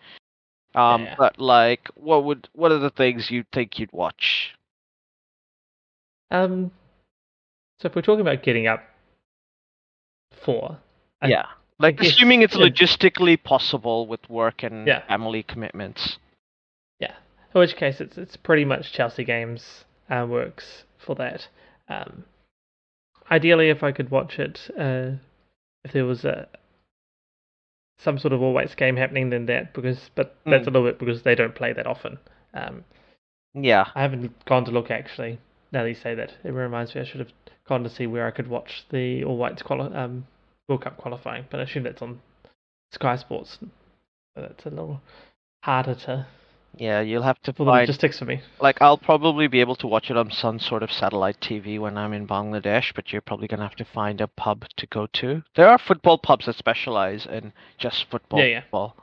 But like, what are the things you think you'd watch? So if we're talking about getting up for, like I guess, assuming it's logistically possible with work and family commitments. Yeah, in which case it's pretty much Chelsea games works for that. Ideally, if I could watch it, if there was some sort of all whites game happening, then but that's a little bit because they don't play that often. I haven't gone to look actually. Now that you say that, it reminds me I should have gone to see where I could watch the all whites World Cup qualifying, but I assume that's on Sky Sports. So that's a little harder to. Yeah, you'll have to find the logistics for me. Like, I'll probably be able to watch it on some sort of satellite TV when I'm in Bangladesh, but you're probably going to have to find a pub to go to. There are football pubs that specialize in just football. Football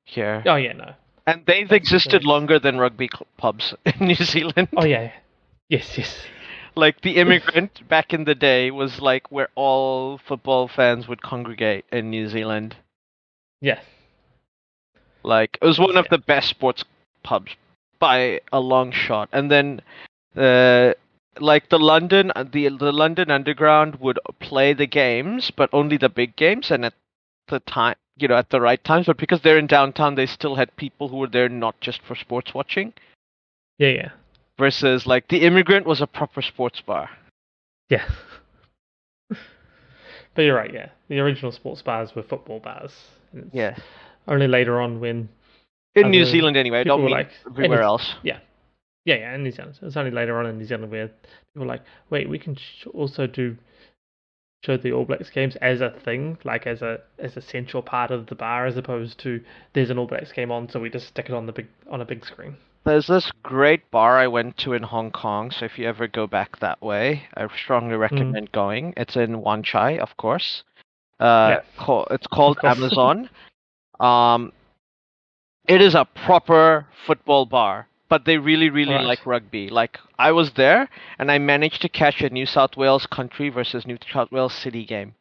here. Oh, yeah, no. And they've existed longer than rugby pubs in New Zealand. Oh, yeah. Yes. Like, the Immigrant back in the day was like where all football fans would congregate in New Zealand. Yeah. Like, it was one of the best sports pubs by a long shot. And then like the London Underground would play the games, but only the big games, and at the time, at the right times. But because they're in downtown, they still had people who were there not just for sports watching. Yeah. Versus like the Immigrant was a proper sports bar. Yeah. But you're right, yeah. The original sports bars were football bars. Only later on when in New Zealand, anyway. I don't mean everywhere else. Yeah, in New Zealand. It's only later on in New Zealand where people were like, wait, we can also show the All Blacks games as a thing, like as a central part of the bar, as opposed to there's an All Blacks game on, so we just stick it on a big screen. There's this great bar I went to in Hong Kong, so if you ever go back that way, I strongly recommend going. It's in Wan Chai, of course. It's called Amazon. It is a proper football bar, but they really like rugby. Like, I was there, and I managed to catch a New South Wales Country versus New South Wales City game.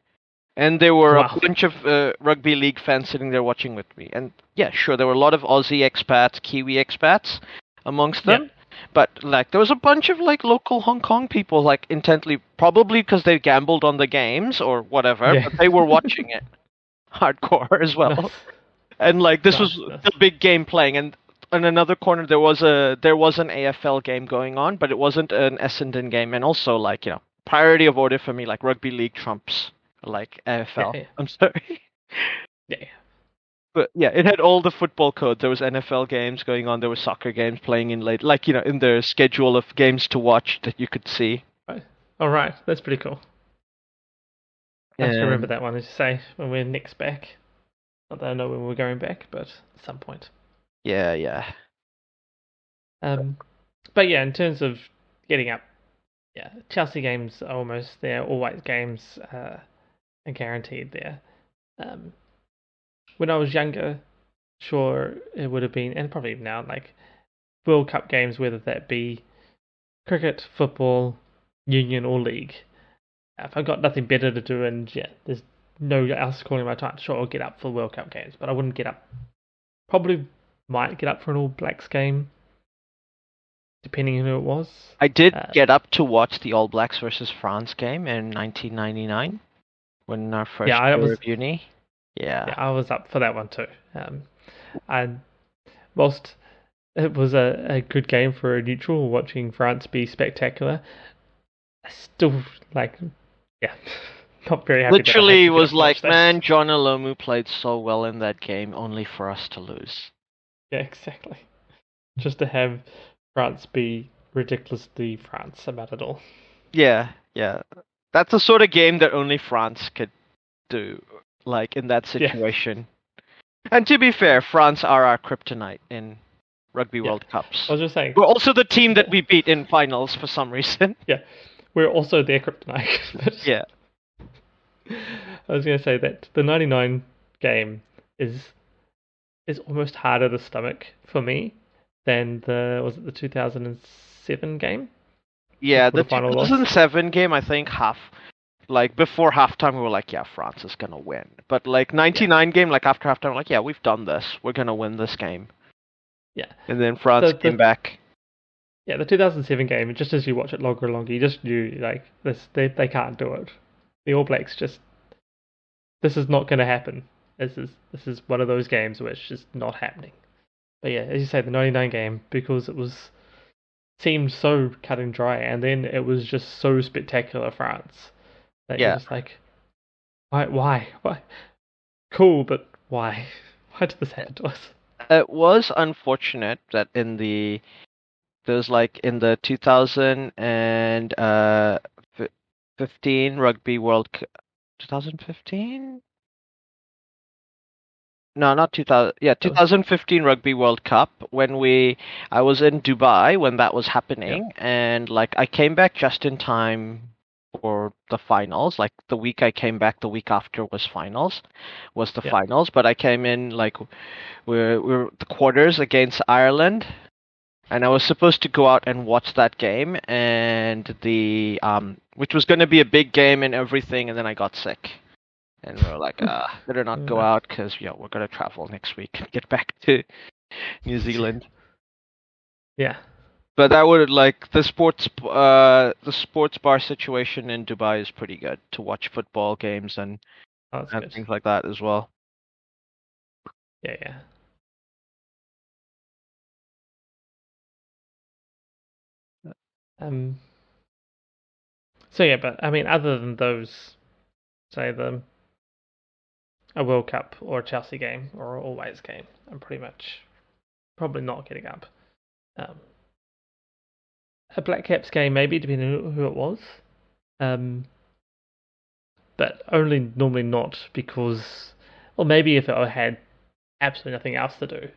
And there were a bunch of rugby league fans sitting there watching with me. And yeah, sure, there were a lot of Aussie expats, Kiwi expats amongst them. Yep. But like, there was a bunch of like local Hong Kong people, like intently, probably because they gambled on the games or whatever, but they were watching it hardcore as well. Nice. And like, this was the big game playing, and in another corner there was an AFL game going on, but it wasn't an Essendon game. And also, like, priority of order for me, like rugby league trumps like AFL. Yeah. I'm sorry. Yeah. But yeah, it had all the football codes. There was NFL games going on. There were soccer games playing in late, like, in their schedule of games to watch that you could see. Right. All right, that's pretty cool. I just remember that one, as you say, when we're next back. Not that I know when we're going back, but at some point. Yeah. But yeah, in terms of getting up, Chelsea games are almost there. All white games are guaranteed there. When I was younger, sure, it would have been, and probably now, like World Cup games, whether that be cricket, football, union, or league. If I've got nothing better to do and there's no else calling my time, sure, I'll get up for World Cup games, but I wouldn't get up. Probably might get up for an All Blacks game, depending on who it was. I did get up to watch the All Blacks versus France game in 1999 when our first year of uni. Yeah, I was up for that one too. And whilst it was a good game for a neutral, watching France be spectacular, I still not very happy. Literally was like, man, John Olomu played so well in that game, only for us to lose. Yeah, exactly. Just to have France be ridiculously France about it all. Yeah. That's the sort of game that only France could do, like, in that situation. Yeah. And to be fair, France are our kryptonite in Rugby World Cups. I was just saying. We're also the team that we beat in finals for some reason. Yeah, we're also their kryptonite. Yeah. I was going to say that the 99 game is almost harder to stomach for me than the 2007 game? Yeah, the 2007 game, I think like before halftime, we were like, yeah, France is gonna win. But like 99 game, like after halftime, like, yeah, we've done this. We're gonna win this game. Yeah. And then France came back. Yeah, the 2007 game, just as you watch it longer and longer, you just knew like they can't do it. The All Blacks this is not going to happen. This is one of those games where it's just not happening. But yeah, as you say, the 99 game, because it seemed so cut and dry, and then it was just so spectacular France that you're just like, why? Cool, but why? Why did this happen to us? It was unfortunate that there's like in the 2015 Rugby World Cup, 2015? No, not 2000. Yeah, 2015 Rugby World Cup I was in Dubai when that was happening, and like I came back just in time for the finals. Like the week I came back, the week after was the finals. But I came in like we're the quarters against Ireland, and I was supposed to go out and watch that game, and which was going to be a big game and everything, and then I got sick. And we were like, better not go out because we're gonna travel next week and get back to New Zealand. Yeah. But that would like the sports bar situation in Dubai is pretty good to watch football games and things like that as well. Yeah. So yeah, but I mean, other than those, say a World Cup or a Chelsea game or an Always game, I'm pretty much probably not getting up. A Black Caps game, maybe, depending on who it was. But only normally not because, or maybe if I had absolutely nothing else to do.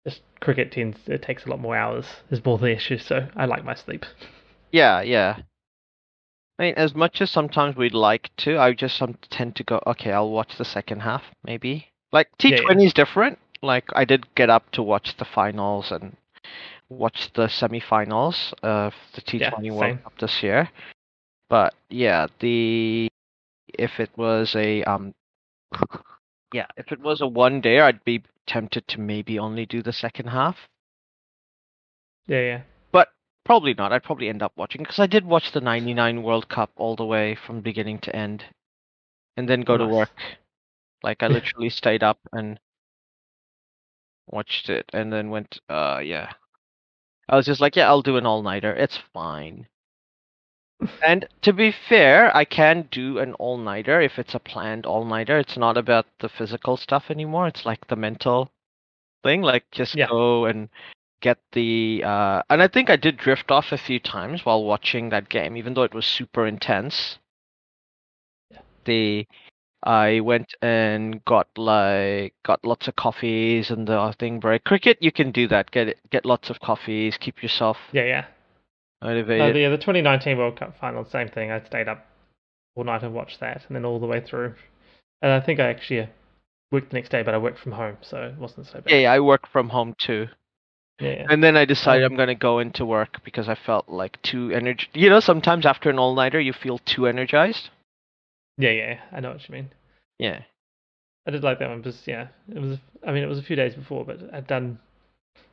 Just cricket it takes a lot more hours. There's more the issue, so I like my sleep. Yeah. I mean, as much as sometimes we'd like to, I just tend to go, okay, I'll watch the second half, maybe. Like, T20 is different. Like, I did get up to watch the finals and watch the semi-finals of the T20 World Cup this year. But, yeah, if it was a one day, I'd be tempted to maybe only do the second half. Yeah. But probably not. I'd probably end up watching because I did watch the 99 World Cup all the way from beginning to end and then go to work. Like I literally stayed up and watched it and then went, yeah. I was just like, yeah, I'll do an all-nighter. It's fine. And to be fair, I can do an all-nighter if it's a planned all-nighter. It's not about the physical stuff anymore. It's like the mental thing. Like just go and get and I think I did drift off a few times while watching that game, even though it was super intense. I went and got lots of coffees and the thing break. Cricket, you can do that. Get lots of coffees, keep yourself motivated. The 2019 World Cup final, same thing. I stayed up all night and watched that, and then all the way through. And I think I actually worked the next day, but I worked from home, so it wasn't so bad. Yeah, I work from home too. Yeah. And then I decided I'm going to go into work because I felt like too energized. You know, sometimes after an all-nighter, you feel too energized. Yeah, I know what you mean. Yeah. I did like that one because, it was a few days before, but I'd done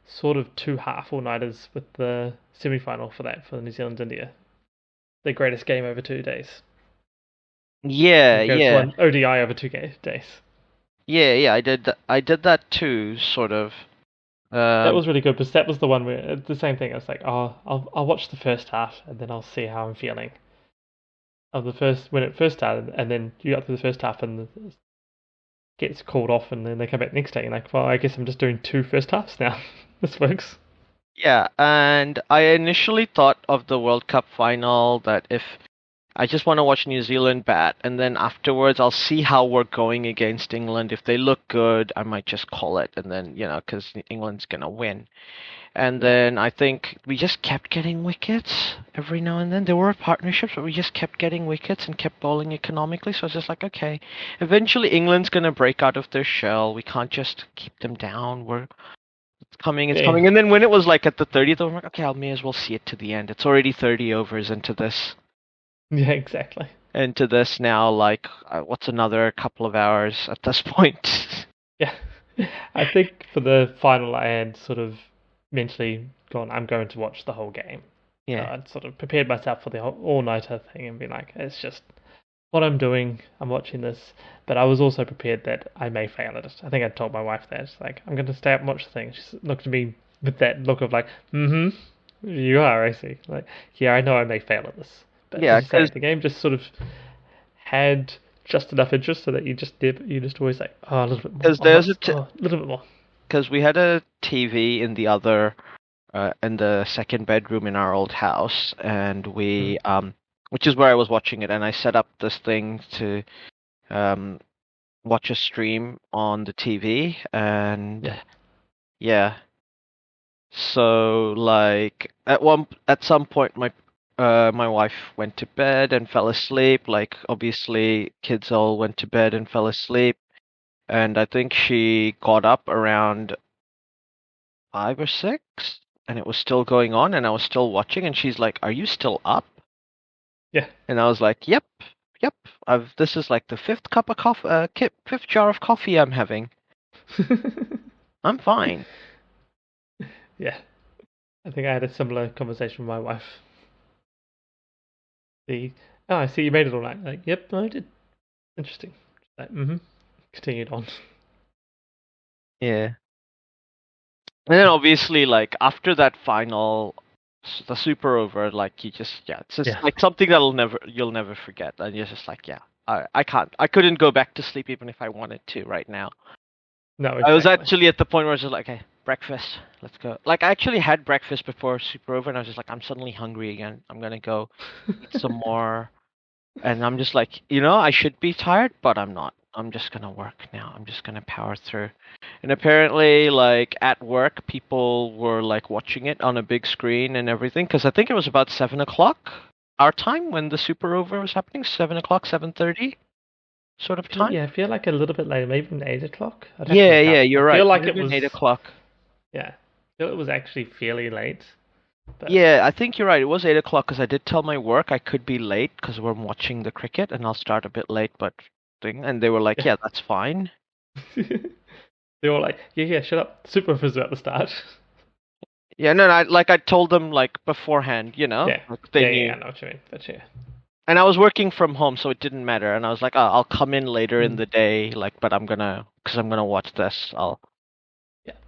sort of 2 half all-nighters with the semi-final for New Zealand-India. The greatest game over 2 days. Yeah. One ODI over 2 days. Yeah, I did that too, sort of. That was really good because that was the one where the same thing. I was like, I'll watch the first half and then I'll see how I'm feeling. When it first started, and then you got through the first half and it gets called off, and then they come back next day and like, well, I guess I'm just doing 2 first halves now. This works. Yeah, and I initially thought of the World Cup final that if I just want to watch New Zealand bat, and then afterwards I'll see how we're going against England. If they look good, I might just call it, and then, because England's going to win. And then I think we just kept getting wickets every now and then. There were partnerships, but we just kept getting wickets and kept bowling economically. So I was just like, okay, eventually England's going to break out of their shell. We can't just keep them down. It's coming. And then when it was like at the 30th over, okay, I may as well see it to the end. It's already 30 overs into this. Yeah, exactly. into this now. Like, what's another couple of hours at this point? Yeah. I think for the final, I had sort of mentally gone, I'm going to watch the whole game. So Yeah. I'd sort of prepared myself for the all-nighter thing and been like, it's just what I'm doing. I'm watching this. But I was also prepared that I may fail at it. I think I told my wife that. It's like, I'm going to stay up and watch the thing. She looked at me with that look of like, you are, I see. Like, yeah, I know I may fail at this. But Yeah, as you say, because the game just sort of had just enough interest so that you just always like, oh, a little bit more, there's a little bit more. because we had a TV in the other in the second bedroom in our old house, and we which is where I was watching it, and I set up this thing to um watch a stream on the TV, and yeah. So like at some point my wife went to bed and fell asleep. Like obviously kids all went to bed and fell asleep, and I think she got up around 5 or 6, and it was still going on, and I was still watching, and she's like, "Are you still up?" Yeah. And I was like, "Yep, yep. This is like the fifth cup of coffee, fifth jar of coffee I'm having. I'm fine." Yeah. I think I had a similar conversation with my wife. Oh, I see you made it all night. Like, yep, I did. Interesting. Like, Continued on. Yeah. And then obviously, like after that final, the super over, like you just it's just like something you'll never forget, and you're just like, yeah, I couldn't go back to sleep even if I wanted to right now. No, exactly. I was actually at the point where I was just like, okay, breakfast, let's go. Like I actually had breakfast before super over, and I was just like, I'm suddenly hungry again. I'm gonna go eat some more. And I'm just like, I should be tired, but I'm not. I'm just gonna work now. I'm just gonna power through. And apparently, like at work, people were like watching it on a big screen and everything. Because I think it was about 7 o'clock our time when the Super Over was happening. 7 o'clock, 7:30, sort of time. Yeah, I feel like a little bit later, maybe even 8 o'clock. Yeah, you're right. I feel like it was 8 o'clock. Yeah, I feel it was actually fairly late. But... Yeah, I think you're right. It was 8 o'clock because I did tell my work I could be late because we're watching the cricket and I'll start a bit late, but and they were like, yeah, that's fine. They were like, yeah, shut up. Super Over's about to start. Yeah, no, I told them like beforehand, Yeah, like, they knew. Yeah, I know what you mean. But yeah. And I was working from home, so it didn't matter. And I was like, oh, I'll come in later in the day, like, but because I'm gonna watch this, I'll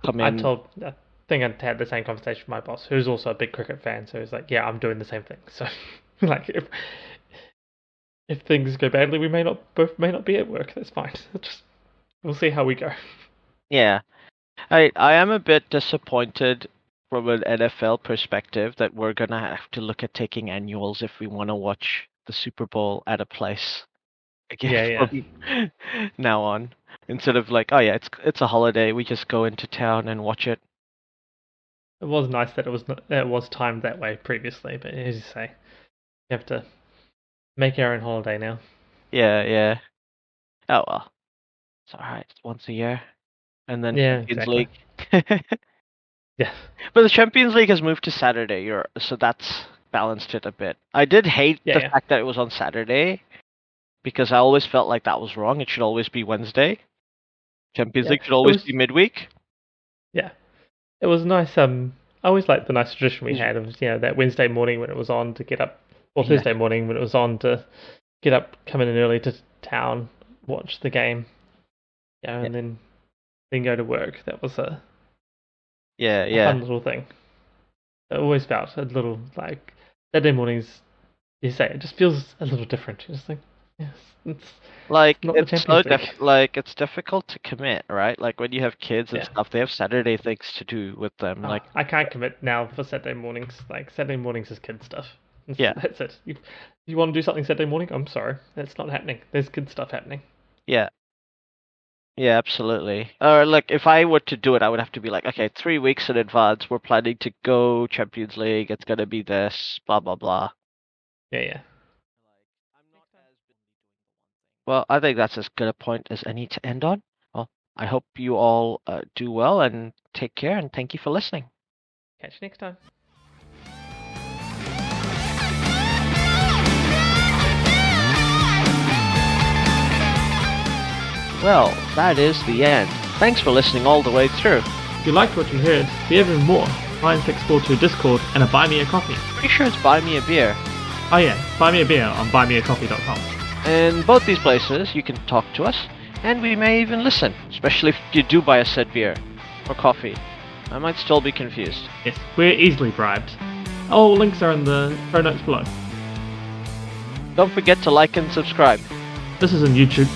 come in. I think I had the same conversation with my boss, who's also a big cricket fan. So he's like, yeah, I'm doing the same thing. So, like, if things go badly, we may not be at work. That's fine. We'll see how we go. Yeah, I am a bit disappointed from an NFL perspective that we're gonna have to look at taking annuals if we want to watch the Super Bowl at a place again from now on, instead of like, oh yeah, it's a holiday, we just go into town and watch it. It was nice that it was timed that way previously, but as you say, you have to make our own holiday now. Yeah. Oh well, it's alright. It's once a year, and then Champions League. Yeah. But the Champions League has moved to Saturday, so that's balanced it a bit. I did hate the fact that it was on Saturday, because I always felt like that was wrong. It should always be Wednesday. Champions League should always be midweek. Yeah. It was nice. I always liked the nice tradition we had of that Wednesday morning when it was on to get up, or Thursday morning when it was on to get up, come in early to town, watch the game, and then go to work. That was a fun little thing. It always felt a little like Saturday mornings. You say it just feels a little different. You just think, yes, it's it's difficult to commit, right? Like when you have kids and stuff, they have Saturday things to do with them. Like I can't commit now for Saturday mornings. Like Saturday mornings is kid stuff. That's it. You want to do something Saturday morning? I'm sorry, that's not happening. There's kid stuff happening. Yeah, absolutely. Or like if I were to do it, I would have to be like, okay, 3 weeks in advance, we're planning to go Champions League. It's gonna be this, blah blah blah. Yeah. Well, I think that's as good a point as any to end on. Well, I hope you all do well and take care, and thank you for listening. Catch you next time. Well, that is the end. Thanks for listening all the way through. If you liked what you heard, for even more, find Pixel to Discord and a Buy Me a Coffee. Pretty sure it's Buy Me a Beer. Oh yeah, buy me a beer on buymeacoffee.com. In both these places, you can talk to us, and we may even listen, especially if you do buy a said beer or coffee. I might still be confused. Yes, we're easily bribed. All links are in the show notes below. Don't forget to like and subscribe. This is on YouTube.